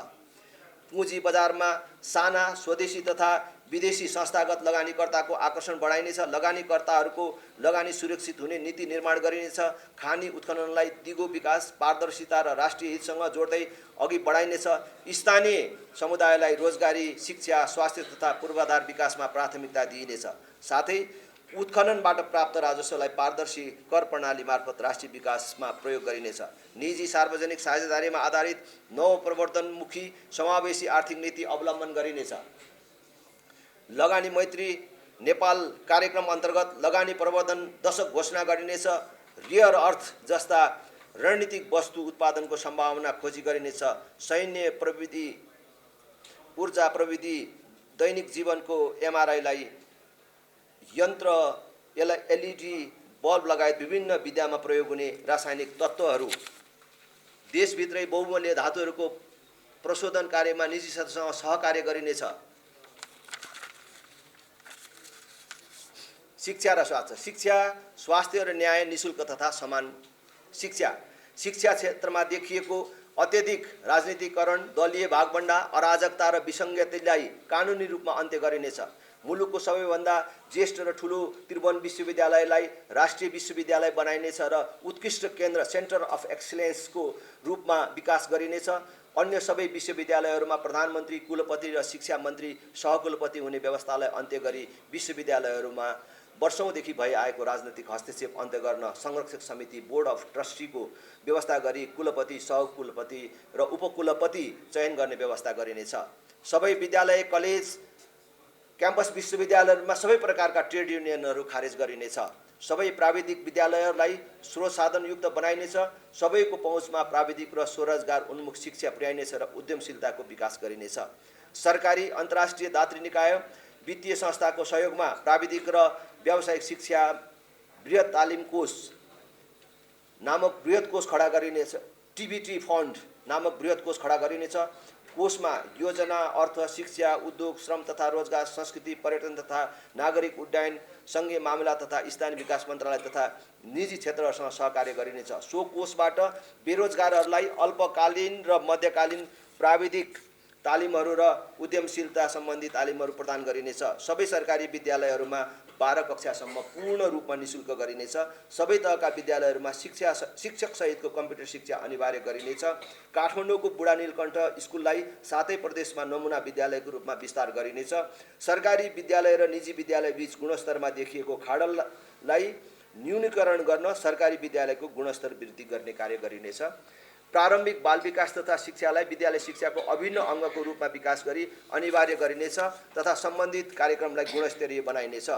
पुँजी बजारमा साना, स्वदेशी तथा विदेशी संस्थागत लगानीकर्ताको आकर्षण बढाइनेछ। लगानीकर्ताहरूको लगानी सुरक्षित हुने नीति निर्माण गरिनेछ। खानी उत्खननलाई दिगो विकास, पारदर्शिता र राष्ट्रिय हितसँग जोड्दै अघि बढाइनेछ। स्थानीय समुदायलाई रोजगारी, शिक्षा, स्वास्थ्य तथा पूर्वाधार विकासमा प्राथमिकता दिइनेछ। साथै उत्खननबाट प्राप्त राजस्वलाई पारदर्शी कर प्रणाली मार्फत राष्ट्रिय विकासमा प्रयोग गरिनेछ। निजी सार्वजनिक साझेदारीमा आधारित नवप्रवर्तनमुखी समावेशी आर्थिक नीति अवलम्बन गरिनेछ। लगानी मैत्री नेपाल कार्यक्रम अन्तर्गत लगानी प्रवर्धन दशक घोषणा गरिनेछ। रियर अर्थ जस्ता रणनीतिक वस्तु उत्पादनको सम्भावना खोजी गरिनेछ। सैन्य प्रविधि, ऊर्जा प्रविधि, दैनिक जीवनको एमआरआईलाई यन्त्र, एलइडी बल्ब लगायत विभिन्न विद्यामा प्रयोग हुने रासायनिक तत्त्वहरू, देशभित्रै बहुमूल्य धातुहरूको प्रशोधन कार्यमा निजी क्षेत्रसँग सहकार्य गरिनेछ। शिक्षा र स्वास्थ्य। शिक्षा, स्वास्थ्य र न्याय, निशुल्क तथा समान शिक्षा। शिक्षा क्षेत्रमा देखिएको अत्यधिक राजनीतिकरण, दलीय भागभण्डा, अराजकता र विसङ्गतिलाई कानुनी रूपमा अन्त्य गरिनेछ। मुलुकको सबैभन्दा ज्येष्ठ र ठुलो त्रिभुवन विश्वविद्यालयलाई राष्ट्रिय विश्वविद्यालय बनाइनेछ र उत्कृष्ट केन्द्र, सेन्टर अफ एक्सलेन्सको रूपमा विकास गरिनेछ। अन्य सबै विश्वविद्यालयहरूमा प्रधानमन्त्री, कुलपति र शिक्षा मन्त्री सहकुलपति हुने व्यवस्थालाई अन्त्य गरी विश्वविद्यालयहरूमा वर्षौँदेखि भइआएको राजनैतिक हस्तक्षेप अन्त्य गर्न संरक्षक समिति, बोर्ड अफ ट्रस्टीको व्यवस्था गरी कुलपति, सहकुलपति र उपकुलपति चयन गर्ने व्यवस्था गरिनेछ। सबै विद्यालय, कलेज, क्याम्पस विश्वविद्यालयहरूमा सबै प्रकारका ट्रेड युनियनहरू खारेज गरिनेछ। सबै प्राविधिक विद्यालयहरूलाई स्रोत साधनयुक्त बनाइनेछ। सबैको पहुँचमा प्राविधिक र स्वरोजगार उन्मुख शिक्षा पुर्याइनेछ र उद्यमशीलताको विकास गरिनेछ। सरकारी, अन्तर्राष्ट्रिय दात्री निकाय, वित्तीय संस्थाको सहयोगमा प्राविधिक र व्यावसायिक शिक्षा बृहत तालिम कोष नामक बृहत कोष खडा गरिनेछ। टिबिटी फन्ड नामक बृहत कोष खडा गरिनेछ। कोषमा योजना, अर्थ, शिक्षा, उद्योग, श्रम तथा रोजगार, संस्कृति, पर्यटन तथा नागरिक उड्डयन, सङ्घीय मामिला तथा स्थानीय विकास मन्त्रालय तथा निजी क्षेत्रहरूसँग सहकार्य गरिनेछ। सो कोषबाट बेरोजगारहरूलाई अल्पकालीन र मध्यकालीन प्राविधिक तालिमहरू र उद्यमशीलता सम्बन्धी तालिमहरू प्रदान गरिनेछ। सबै सरकारी विद्यालयहरूमा 12 कक्षासम्म पूर्ण रूपमा निशुल्क गरिनेछ। सबै तहका विद्यालयहरूमा शिक्षक सहितको कम्प्युटर शिक्षा अनिवार्य गरिनेछ। काठमाडौँको बुढा नीलकण्ठ स्कुललाई 7 प्रदेशमा नमुना विद्यालयको रूपमा विस्तार गरिनेछ। सरकारी विद्यालय र निजी विद्यालय बीच गुणस्तरमा देखिएको खाडललाई न्यूनीकरण गर्न सरकारी विद्यालयको गुणस्तर वृद्धि गर्ने कार्य गरिनेछ। प्रारम्भिक बाल विकास तथा शिक्षालाई विद्यालय शिक्षाको अभिन्न अङ्गको रूपमा विकास गरी अनिवार्य गरिनेछ तथा सम्बन्धित कार्यक्रमलाई गुणस्तरीय बनाइनेछ।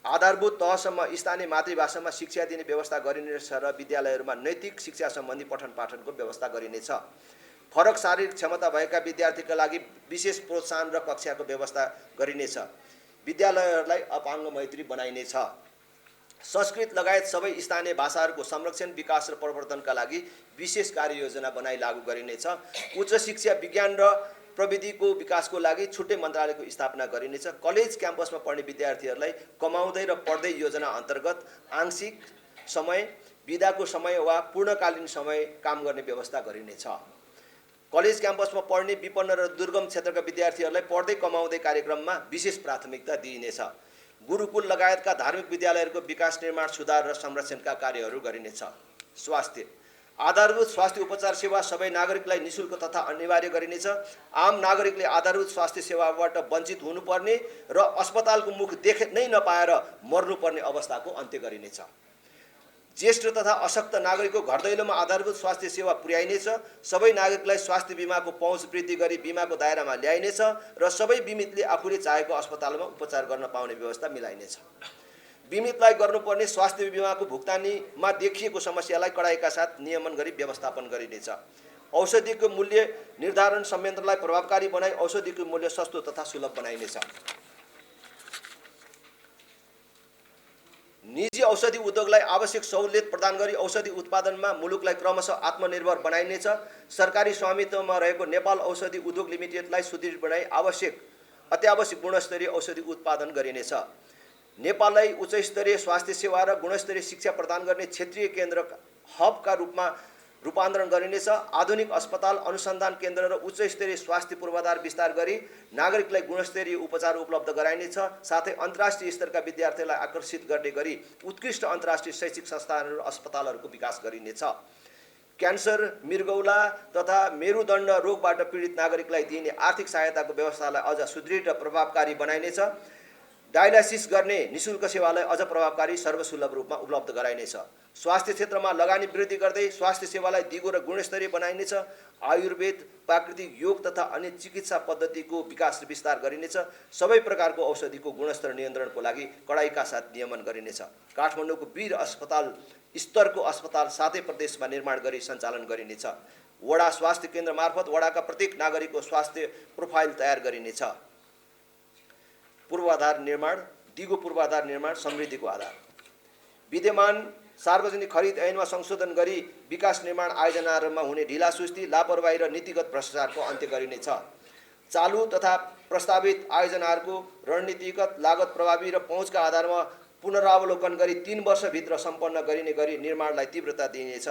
आधारभूत तहसम्म स्थानीय मातृभाषामा शिक्षा दिने व्यवस्था गरिनेछ र विद्यालयहरूमा नैतिक शिक्षा सम्बन्धी पठन पाठनको व्यवस्था गरिनेछ। फरक शारीरिक क्षमता भएका विद्यार्थीका लागि विशेष प्रोत्साहन र कक्षाको व्यवस्था गरिनेछ। विद्यालयहरूलाई अपाङ्ग मैत्री बनाइनेछ। संस्कृत लगायत सबै स्थानीय भाषाहरूको संरक्षण, विकास र प्रवर्धनका लागि विशेष कार्ययोजना बनाई लागू गरिनेछ। उच्च शिक्षा, विज्ञान र प्रविधिको विकासको लागि छुट्टै मन्त्रालयको स्थापना गरिनेछ। कलेज क्याम्पसमा पढ्ने विद्यार्थीहरूलाई कमाउँदै र पढ्दै योजना अन्तर्गत आंशिक समय, बिदाको समय वा पूर्णकालीन समय काम गर्ने व्यवस्था गरिनेछ। कलेज क्याम्पसमा पढ्ने विपन्न र दुर्गम क्षेत्रका विद्यार्थीहरूलाई पढ्दै कमाउँदै कार्यक्रममा विशेष प्राथमिकता दिइनेछ। गुरुकुल लगायतका धार्मिक विद्यालयहरूको विकास, निर्माण, सुधार र संरक्षणका कार्यहरू गरिनेछ। स्वास्थ्य आधारभूत स्वास्थ्य उपचार सेवा सबै नागरिकलाई निःशुल्क तथा अनिवार्य गरिनेछ। आम नागरिकले आधारभूत स्वास्थ्य सेवाबाट वञ्चित हुनुपर्ने र अस्पतालको मुख देख्नै नपाएर मर्नुपर्ने अवस्थाको अन्त्य गरिनेछ। ज्येष्ठ तथा अशक्त नागरिकको घर दैलोमा आधारभूत स्वास्थ्य सेवा पुर्याइनेछ। सबै नागरिकलाई स्वास्थ्य बिमाको पहुँच वृद्धि गरी बिमाको दायरामा ल्याइनेछ र सबै बिमितले आफूले चाहेको अस्पतालमा उपचार गर्न पाउने व्यवस्था मिलाइनेछ। बिमितलाई गर्नुपर्ने स्वास्थ्य बिमाको भुक्तानीमा देखिएको समस्यालाई कडाइका साथ नियमन गरी व्यवस्थापन गरिनेछ। औषधिको मूल्य निर्धारण संयन्त्रलाई प्रभावकारी बनाई औषधिको मूल्य सस्तो तथा सुलभ बनाइनेछ। निजी औषधि उद्योगलाई आवश्यक सहुलियत प्रदान गरी औषधि उत्पादनमा मुलुकलाई क्रमशः आत्मनिर्भर बनाइनेछ। सरकारी स्वामित्वमा रहेको नेपाल औषधि उद्योग लिमिटेडलाई सुदृढ बनाई अत्यावश्यक गुणस्तरीय औषधि उत्पादन गरिनेछ। नेपाललाई उच्चस्तरीय स्वास्थ्य सेवा र गुणस्तरीय शिक्षा प्रदान गर्ने क्षेत्रीय केन्द्र हबका रूपमा रूपान्तरण गरिनेछ। आधुनिक अस्पताल, अनुसन्धान केन्द्र र उच्चस्तरीय स्वास्थ्य पूर्वाधार विस्तार गरी नागरिकलाई गुणस्तरीय उपचार उपलब्ध गराइनेछ। साथै अन्तर्राष्ट्रिय स्तरका विद्यार्थीलाई आकर्षित गर्ने गरी उत्कृष्ट अन्तर्राष्ट्रिय शैक्षिक संस्थानहरू र अस्पतालहरूको विकास गरिनेछ। क्यान्सर, मृगौला तथा मेरुदण्ड रोगबाट पीडित नागरिकलाई दिइने आर्थिक सहायताको व्यवस्थालाई अझ सुदृढ र प्रभावकारी बनाइनेछ। डायलासिस गर्ने निःशुल्क सेवालाई अझ प्रभावकारी सर्वसुलभ रूपमा उपलब्ध गराइनेछ। स्वास्थ्य क्षेत्रमा लगानी वृद्धि गर्दै स्वास्थ्य सेवालाई दिगो र गुणस्तरीय बनाइनेछ। आयुर्वेद, प्राकृतिक योग तथा अन्य चिकित्सा पद्धतिको विकास र विस्तार गरिनेछ। सबै प्रकारको औषधिको गुणस्तर नियन्त्रणको लागि कडाइका साथ नियमन गरिनेछ। काठमाडौँको वीर अस्पताल स्तरको अस्पताल 7 प्रदेशमा निर्माण गरी सञ्चालन गरिनेछ। वडा स्वास्थ्य केन्द्र मार्फत वडाका प्रत्येक नागरिकको स्वास्थ्य प्रोफाइल तयार गरिनेछ। पूर्वाधार निर्माण, दिगो पूर्वाधार निर्माण समृद्धिको आधार। विद्यमान सार्वजनिक खरिद ऐनमा संशोधन गरी विकास निर्माण आयोजनाहरूमा हुने ढिलासुस्ती, लापरवाही र नीतिगत भ्रष्टाचारको अन्त्य गरिनेछ। चालु तथा प्रस्तावित आयोजनाहरूको रणनीतिगत, लागत प्रभावी र पहुँचका आधारमा पुनरावलोकन गरी 3 वर्षभित्र सम्पन्न गरिने गरी निर्माणलाई तीव्रता दिइनेछ।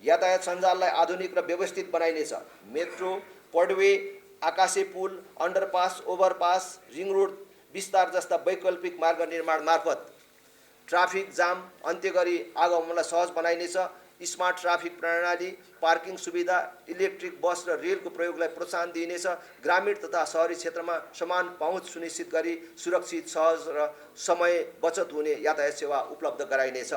यातायात सञ्जाललाई आधुनिक र व्यवस्थित बनाइनेछ। मेट्रो, पडवे, आकाशे पुल, अन्डरपास, ओभरपास, रिङ रोड विस्तार जस्ता वैकल्पिक मार्ग निर्माण मार्फत ट्राफिक जाम अन्त्य गरी आगमनलाई सहज बनाइनेछ। स्मार्ट ट्राफिक प्रणाली, पार्किङ सुविधा, इलेक्ट्रिक बस र रेलको प्रयोगलाई प्रोत्साहन दिइनेछ। ग्रामीण तथा शहरी क्षेत्रमा समान पहुँच सुनिश्चित गरी सुरक्षित, सहज र समय बचत हुने यातायात सेवा उपलब्ध गराइनेछ।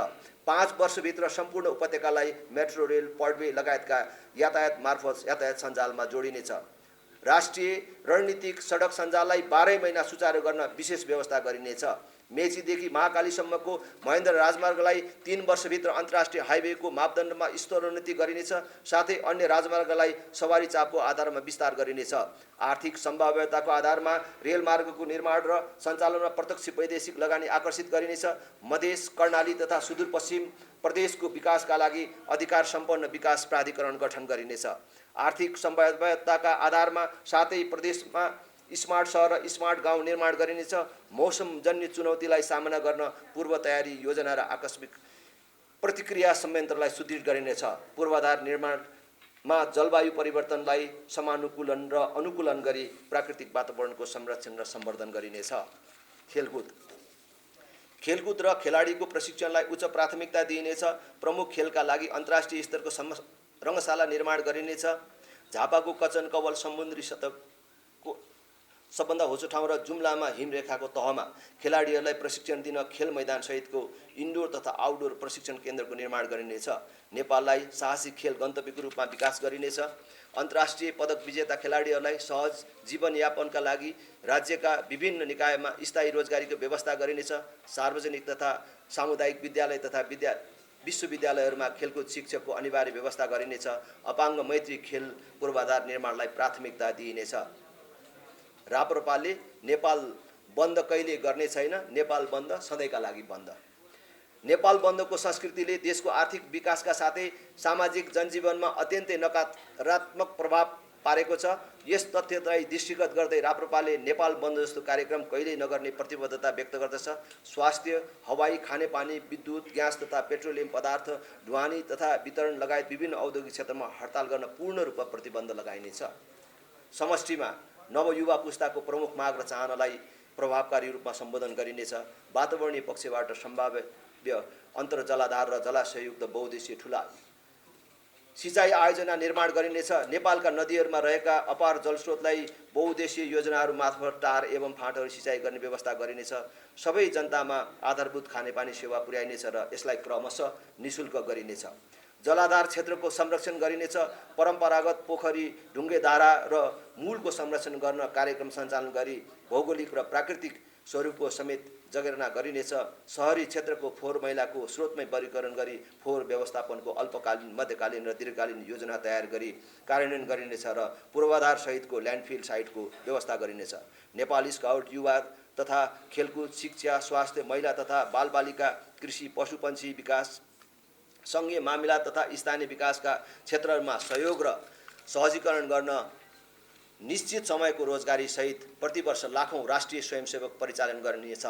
5 वर्षभित्र सम्पूर्ण उपत्यकालाई मेट्रो रेल, पडवे लगायतका यातायात मार्फत यातायात सञ्जालमा जोडिनेछ। राष्ट्रिय रणनीतिक सडक सञ्जाललाई 12 महिना सुचारू गर्न विशेष व्यवस्था गरिनेछ। मेचीदेखि महाकालीसम्मको महेन्द्र राजमार्गलाई 3 वर्षभित्र अन्तर्राष्ट्रिय हाइवेको मापदण्डमा स्तरोन्नति गरिनेछ। साथै अन्य राजमार्गलाई सवारी चापको आधारमा विस्तार गरिनेछ। आर्थिक सम्भाव्यताको आधारमा रेलमार्गको निर्माण र सञ्चालनमा प्रत्यक्ष वैदेशिक लगानी आकर्षित गरिनेछ। मधेस, कर्णाली तथा सुदूरपश्चिम प्रदेशको विकासका लागि अधिकार सम्पन्न विकास प्राधिकरण गठन गरिनेछ। आर्थिक सम्भाव्यताका आधारमा 7 प्रदेशमा स्मार्ट शहर र स्मार्ट गाउँ निर्माण गरिनेछ। मौसमजन्य चुनौतीलाई सामना गर्न पूर्व तयारी योजना र आकस्मिक प्रतिक्रिया संयन्त्रलाई सुदृढ गरिनेछ। पूर्वाधार निर्माणमा जलवायु परिवर्तनलाई समानुकूलन र अनुकूलन गरी प्राकृतिक वातावरणको संरक्षण र सम्वर्धन गरिनेछ। खेलकुद र खेलाडीको प्रशिक्षणलाई उच्च प्राथमिकता दिइनेछ। प्रमुख खेलका लागि अन्तर्राष्ट्रिय स्तरको रङ्गशाला निर्माण गरिनेछ। झापाको कचन कवल समुद्री सतहको सबभन्दा होचो ठाउँ र जुम्लामा हिमरेखाको तहमा खेलाडीहरूलाई प्रशिक्षण दिन खेल मैदान सहितको इन्डोर तथा आउटडोर प्रशिक्षण केन्द्रको निर्माण गरिनेछ। नेपाललाई साहसिक खेल गन्तव्यको रूपमा विकास गरिनेछ। अन्तर्राष्ट्रिय पदक विजेता खेलाडीहरूलाई सहज जीवनयापनका लागि राज्यका विभिन्न निकायमा स्थायी रोजगारीको व्यवस्था गरिनेछ। सार्वजनिक तथा सामुदायिक विद्यालय तथा विश्वविद्यालयहरूमा खेलकुद शिक्षकको अनिवार्य व्यवस्था गरिनेछ। अपाङ्ग मैत्री खेल पूर्वाधार निर्माणलाई प्राथमिकता दिइनेछ। राप्रपाले नेपाल बन्द कहिले गर्ने छैन, नेपाल बन्द सधैँका लागि बन्द। नेपाल बन्दको संस्कृतिले देशको आर्थिक विकासका साथै सामाजिक जनजीवनमा अत्यन्तै नकारात्मक प्रभाव पारेको छ। यस तथ्यलाई दृष्टिगत गर्दै राप्रपाले नेपाल बन्द जस्तो कार्यक्रम कहिल्यै नगर्ने प्रतिबद्धता व्यक्त गर्दछ। स्वास्थ्य, हवाई, खानेपानी, विद्युत, ग्यास तथा पेट्रोलियम पदार्थ ढुवानी तथा वितरण लगायत विभिन्न औद्योगिक क्षेत्रमा हडताल गर्न पूर्ण रूपमा प्रतिबन्ध लगाइनेछ। समष्टिमा नवयुवा पुस्ताको प्रमुख माग र चाहनालाई प्रभावकारी रूपमा सम्बोधन गरिनेछ। वातावरणीय पक्षबाट सम्भाव्य अन्तर्जलाधार र जलाशययुक्त बहुद्देशीय ठुला सिँचाइ आयोजना निर्माण गरिनेछ। नेपालका नदीहरूमा रहेका अपार जलस्रोतलाई बहुद्देशीय योजनाहरू मार्फत टार एवं फाँटहरू सिँचाइ गर्ने व्यवस्था गरिनेछ। सबै जनतामा आधारभूत खानेपानी सेवा पुर्याइनेछ र यसलाई क्रमशः निःशुल्क गरिनेछ। जलाधार क्षेत्रको संरक्षण गरिनेछ। परम्परागत पोखरी, ढुङ्गेधारा र मूलको संरक्षण गर्न कार्यक्रम सञ्चालन गरी भौगोलिक र प्राकृतिक स्वरूपको समेत जगेर्ना गरिनेछ। शहरी क्षेत्रको फोहोर मैलाको स्रोतमै वर्गीकरण गरी फोहोर व्यवस्थापनको अल्पकालीन, मध्यकालीन र दीर्घकालीन योजना तयार गरी कार्यान्वयन गरिनेछ र पूर्वाधार सहितको ल्यान्डफिल साइटको व्यवस्था गरिनेछ। नेपाली स्काउट, युवा तथा खेलकुद, शिक्षा, स्वास्थ्य, महिला तथा बालबालिका, कृषि, पशुपन्छी विकास, सङ्घीय मामिला तथा स्थानीय विकासका क्षेत्रहरूमा सहयोग र सहजीकरण गर्न निश्चित समयको रोजगारी सहित प्रतिवर्ष लाखौँ राष्ट्रिय स्वयंसेवक परिचालन गरिनेछ।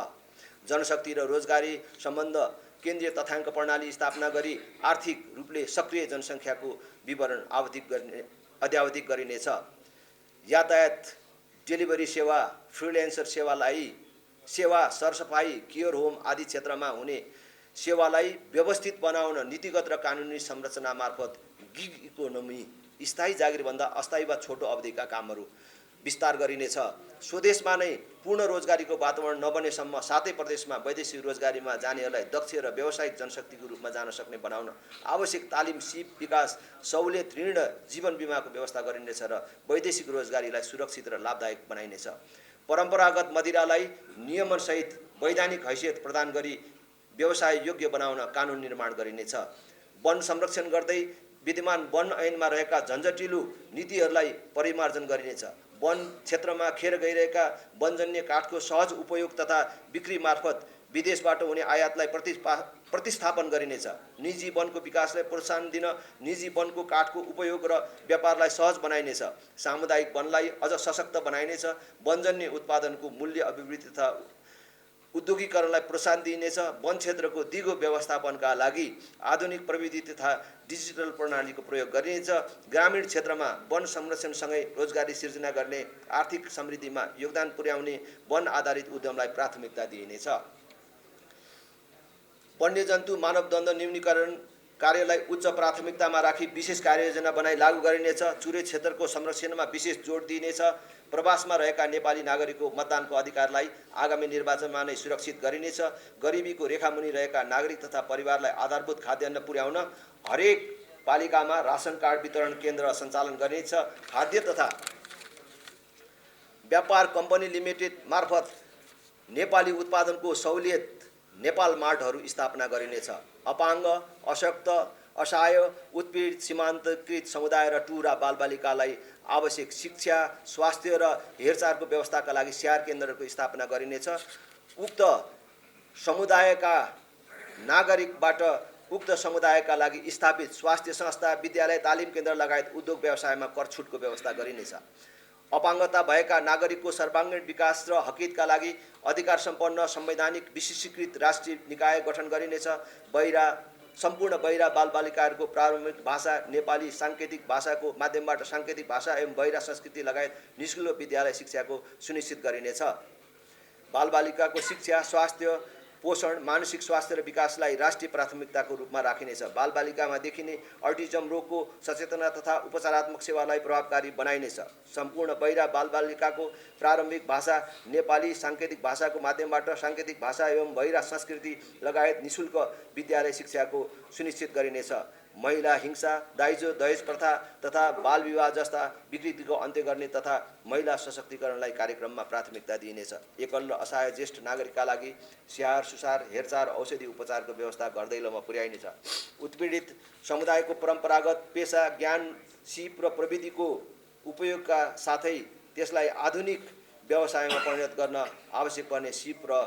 जनशक्ति र रोजगारी सम्बन्ध केन्द्रीय तथ्याङ्क प्रणाली स्थापना गरी आर्थिक रूपले सक्रिय जनसङ्ख्याको विवरण अद्यावधिक गरिनेछ। यातायात, डेलिभरी सेवा, फ्रिल्यान्सर सेवा, सरसफाई, केयर होम आदि क्षेत्रमा हुने सेवालाई व्यवस्थित बनाउन नीतिगत र कानुनी संरचना मार्फत गिग इकोनोमी, स्थायी जागिरभन्दा अस्थायी वा छोटो अवधिका कामहरू विस्तार गरिनेछ। स्वदेशमा नै पूर्ण रोजगारीको वातावरण नबनेसम्म सातै प्रदेशमा वैदेशिक रोजगारीमा जानेहरूलाई दक्ष र व्यावसायिक जनशक्तिको रूपमा जान सक्ने बनाउन आवश्यक तालिम, सिप विकास, सहुलियत, ऋण, जीवन बिमाको व्यवस्था गरिनेछ र वैदेशिक रोजगारीलाई सुरक्षित र लाभदायक बनाइनेछ। परम्परागत मदिरालाई नियमनसहित वैधानिक हैसियत प्रदान गरी व्यवसाय योग्य बनाउन कानुन निर्माण गरिनेछ। वन संरक्षण गर्दै विद्यमान वन ऐनमा रहेका झन्झटिलो नीतिहरूलाई परिमार्जन गरिनेछ। वन क्षेत्रमा खेर गइरहेका वनजन्य काठको सहज उपयोग तथा बिक्री मार्फत विदेशबाट हुने आयातलाई प्रतिस्थापन गरिनेछ। निजी वनको विकासलाई प्रोत्साहन दिन निजी वनको काठको उपयोग र व्यापारलाई सहज बनाइनेछ। सामुदायिक वनलाई अझ सशक्त बनाइनेछ। वनजन्य उत्पादनको मूल्य अभिवृद्धि तथा उद्योगीकरणलाई प्रोत्साहन दिइनेछ। वन क्षेत्रको दिगो व्यवस्थापनका लागि आधुनिक प्रविधि तथा डिजिटल प्रणालीको प्रयोग गरिनेछ। ग्रामीण क्षेत्रमा वन संरक्षणसँगै रोजगारी सिर्जना गर्ने, आर्थिक समृद्धिमा योगदान पुर्याउने वन आधारित उद्यमलाई प्राथमिकता दिइनेछ। वन्यजन्तु मानवद्वन्द्व न्यूनीकरण कार्यलाई उच्च प्राथमिकतामा राखी विशेष कार्ययोजना बनाई लागू गरिनेछ। चुरे क्षेत्रको संरक्षणमा विशेष जोड दिइनेछ। प्रवासमा रहेका नेपाली नागरिकको मतदानको अधिकारलाई आगामी निर्वाचनमा नै सुरक्षित गरिनेछ। गरिबीको रेखामुनि रहेका नागरिक तथा परिवारलाई आधारभूत खाद्यान्न पुर्याउन हरेक पालिकामा रासन कार्ड वितरण केन्द्र सञ्चालन गरिनेछ। खाद्य तथा व्यापार कम्पनी लिमिटेड मार्फत नेपाली उत्पादनको सहुलियत नेपाल मार्टहरू स्थापना गरिनेछ। अपाङ्ग, अशक्त, असहाय, उत्पीडित, सीमान्तकृत समुदाय र टुरा बालबालिकालाई आवश्यक शिक्षा, स्वास्थ्य र हेरचाहको व्यवस्थाका लागि स्याहार केन्द्रहरूको स्थापना गरिनेछ। उक्त समुदायका नागरिकबाट उक्त समुदायका लागि स्थापित स्वास्थ्य संस्था, विद्यालय, तालिम केन्द्र लगायत उद्योग व्यवसायमा कर छुटको व्यवस्था गरिनेछ। अपाङ्गता भएका नागरिकको सर्वाङ्गीण विकास र हकितका लागि अधिकार सम्पन्न संवैधानिक विशिष्टीकृत राष्ट्रिय निकाय गठन गरिनेछ। सम्पूर्ण बहिरा बालबालिकाहरूको प्रारम्भिक भाषा नेपाली साङ्केतिक भाषाको माध्यमबाट साङ्केतिक भाषा एवं बहिरा संस्कृति लगायत निःशुल्क विद्यालय शिक्षाको सुनिश्चित गरिनेछ। बालबालिकाको शिक्षा, स्वास्थ्य, पोषण, मानसिक स्वास्थ्य र विकासलाई राष्ट्रिय प्राथमिकताको रूपमा राखिनेछ। बालबालिकामा देखिने अटिजम रोगको सचेतना तथा उपचारात्मक सेवालाई प्रभावकारी बनाइनेछ। सम्पूर्ण बहिरा बालबालिकाको प्रारम्भिक भाषा नेपाली साङ्केतिक भाषाको माध्यमबाट साङ्केतिक भाषा एवं बहिरा संस्कृति लगायत निःशुल्क विद्यालय शिक्षाको सुनिश्चित गरिनेछ। महिला हिंसा, दाइजो दहेज प्रथा तथा बाल विवाह जस्ता विकृतिको अन्त्य गर्ने तथा महिला सशक्तिकरणलाई कार्यक्रममा प्राथमिकता दिइनेछ। एकल र असहाय ज्येष्ठ नागरिकका लागि स्याहार सुसार, हेरचाह र औषधि उपचारको व्यवस्था घर दैलोमा पुर्याइनेछ। उत्पीडित समुदायको परम्परागत पेसा, ज्ञान, सिप र प्रविधिको उपयोगका साथै त्यसलाई आधुनिक व्यवसायमा परिणत गर्न आवश्यक पर्ने सिप र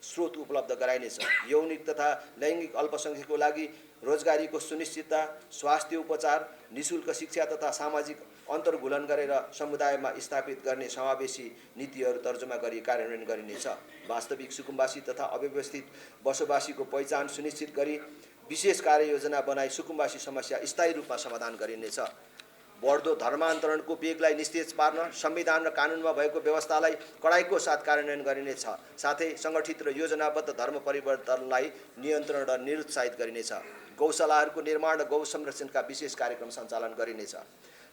स्रोत उपलब्ध गराइनेछ। यौनिक तथा लैङ्गिक अल्पसङ्ख्यकको लागि रोजगारीको सुनिश्चितता, स्वास्थ्य उपचार, निःशुल्क शिक्षा तथा सामाजिक अन्तर्घुलन गरेर समुदायमा स्थापित गर्ने समावेशी नीतिहरू तर्जुमा गरी कार्यान्वयन गरिनेछ। वास्तविक सुकुम्बासी तथा अव्यवस्थित बसोबासीको पहिचान सुनिश्चित गरी विशेष कार्ययोजना बनाई सुकुम्बासी समस्या स्थायी रूपमा समाधान गरिनेछ। बढ्दो धर्मान्तरणको वेगलाई निस्तेज पार्न संविधान र कानुनमा भएको व्यवस्थालाई कडाइको साथ कार्यान्वयन गरिनेछ। साथै सङ्गठित र योजनाबद्ध धर्म परिवर्तनलाई नियन्त्रण र निरुत्साहित गरिनेछ। गौशालाहरूको निर्माण र गौ संरक्षणका विशेष कार्यक्रम सञ्चालन गरिनेछ।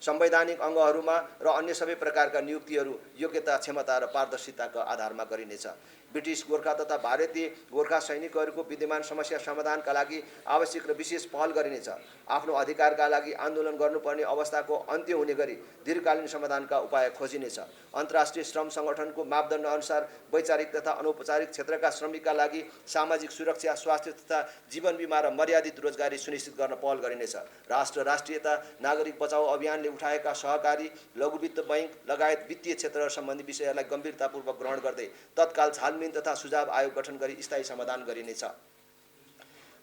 संवैधानिक अङ्गहरूमा र अन्य सबै प्रकारका नियुक्तिहरू योग्यता, क्षमता र पारदर्शिताका आधारमा गरिनेछ। ब्रिटिस गोर्खा तथा भारतीय गोर्खा सैनिकहरूको विद्यमान समस्या समाधानका लागि आवश्यक र विशेष पहल गरिनेछ। आफ्नो अधिकारका लागि आन्दोलन गर्नुपर्ने अवस्थाको अन्त्य हुने गरी दीर्घकालीन समाधानका उपाय खोजिनेछ। अन्तर्राष्ट्रिय श्रम सङ्गठनको मापदण्ड अनुसार वैचारिक तथा अनौपचारिक क्षेत्रका श्रमिकका लागि सामाजिक सुरक्षा, स्वास्थ्य तथा जीवन बिमा र मर्यादित रोजगारी सुनिश्चित गर्न पहल गरिनेछ। राष्ट्र, राष्ट्रियता, नागरिक बचाउ अभियानले उठाएका सहकारी, लघुवित्त बैंक लगायत वित्तीय क्षेत्र सम्बन्धी विषयहरूलाई गम्भीरतापूर्वक ग्रहण गर्दै तत्काल छानबिन तथा सुझाव आयोग गठन गरी स्थायी समाधान गरिनेछ।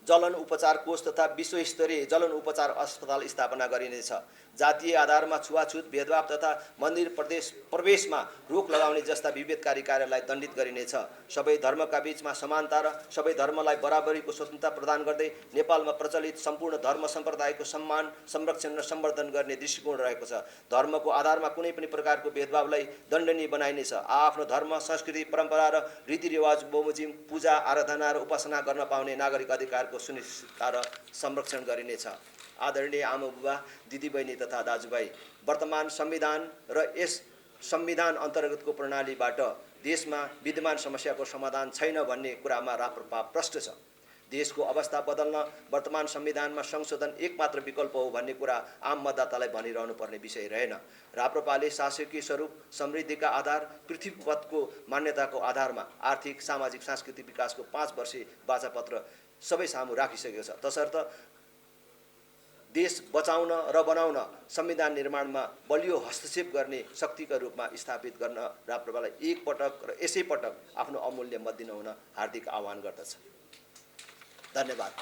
जलन उपचार कोष तथा विश्वस्तरीय जलन उपचार अस्पताल स्थापना गरिनेछ। जातीय आधारमा छुवाछुत, भेदभाव तथा मन्दिर प्रवेशमा रोक लगाउने जस्ता विभेदकारी कार्यलाई दण्डित गरिनेछ। सबै धर्मका बीचमा समानता र सबै धर्मलाई बराबरीको स्वतन्त्रता प्रदान गर्दै नेपालमा प्रचलित सम्पूर्ण धर्म सम्प्रदायको सम्मान, संरक्षण र सम्वर्धन गर्ने दृष्टिकोण रहेको छ। धर्मको आधारमा कुनै पनि प्रकारको भेदभावलाई दण्डनीय बनाइनेछ। आफ्नो धर्म, संस्कृति, परम्परा र रीतिरिवाज बमोजिम पूजा, आराधना र उपासना गर्न पाउने नागरिक अधिकारको सुनिश्चितता र संरक्षण गरिनेछ। आदरणीय आमाबुबा, दिदीबहिनी तथा दाजुभाइ, वर्तमान संविधान र यस संविधान अन्तर्गतको प्रणालीबाट देशमा विद्यमान समस्याको समाधान छैन भन्ने कुरामा राप्रपा प्रष्ट छ। देशको अवस्था बदल्न वर्तमान संविधानमा संशोधन एकमात्र विकल्प हो भन्ने कुरा आम मतदातालाई भनिरहनु पर्ने विषय रहेन। राप्रपाले शासकीय स्वरूप, समृद्धिका आधार, पृथ्वीपथको मान्यताको आधारमा आर्थिक, सामाजिक, सांस्कृतिक विकासको 5 वर्षे बाचापत्र सबै सामु राखिसकेको छ। तसर्थ देश बचाउन र बनाउन संविधान निर्माणमा बलियो हस्तक्षेप गर्ने शक्तिका रूपमा स्थापित गर्न राप्रपालाई एक पटक र यसै पटक आफ्नो अमूल्य मत दिन हुन हार्दिक आह्वान गर्दछ। धन्यवाद।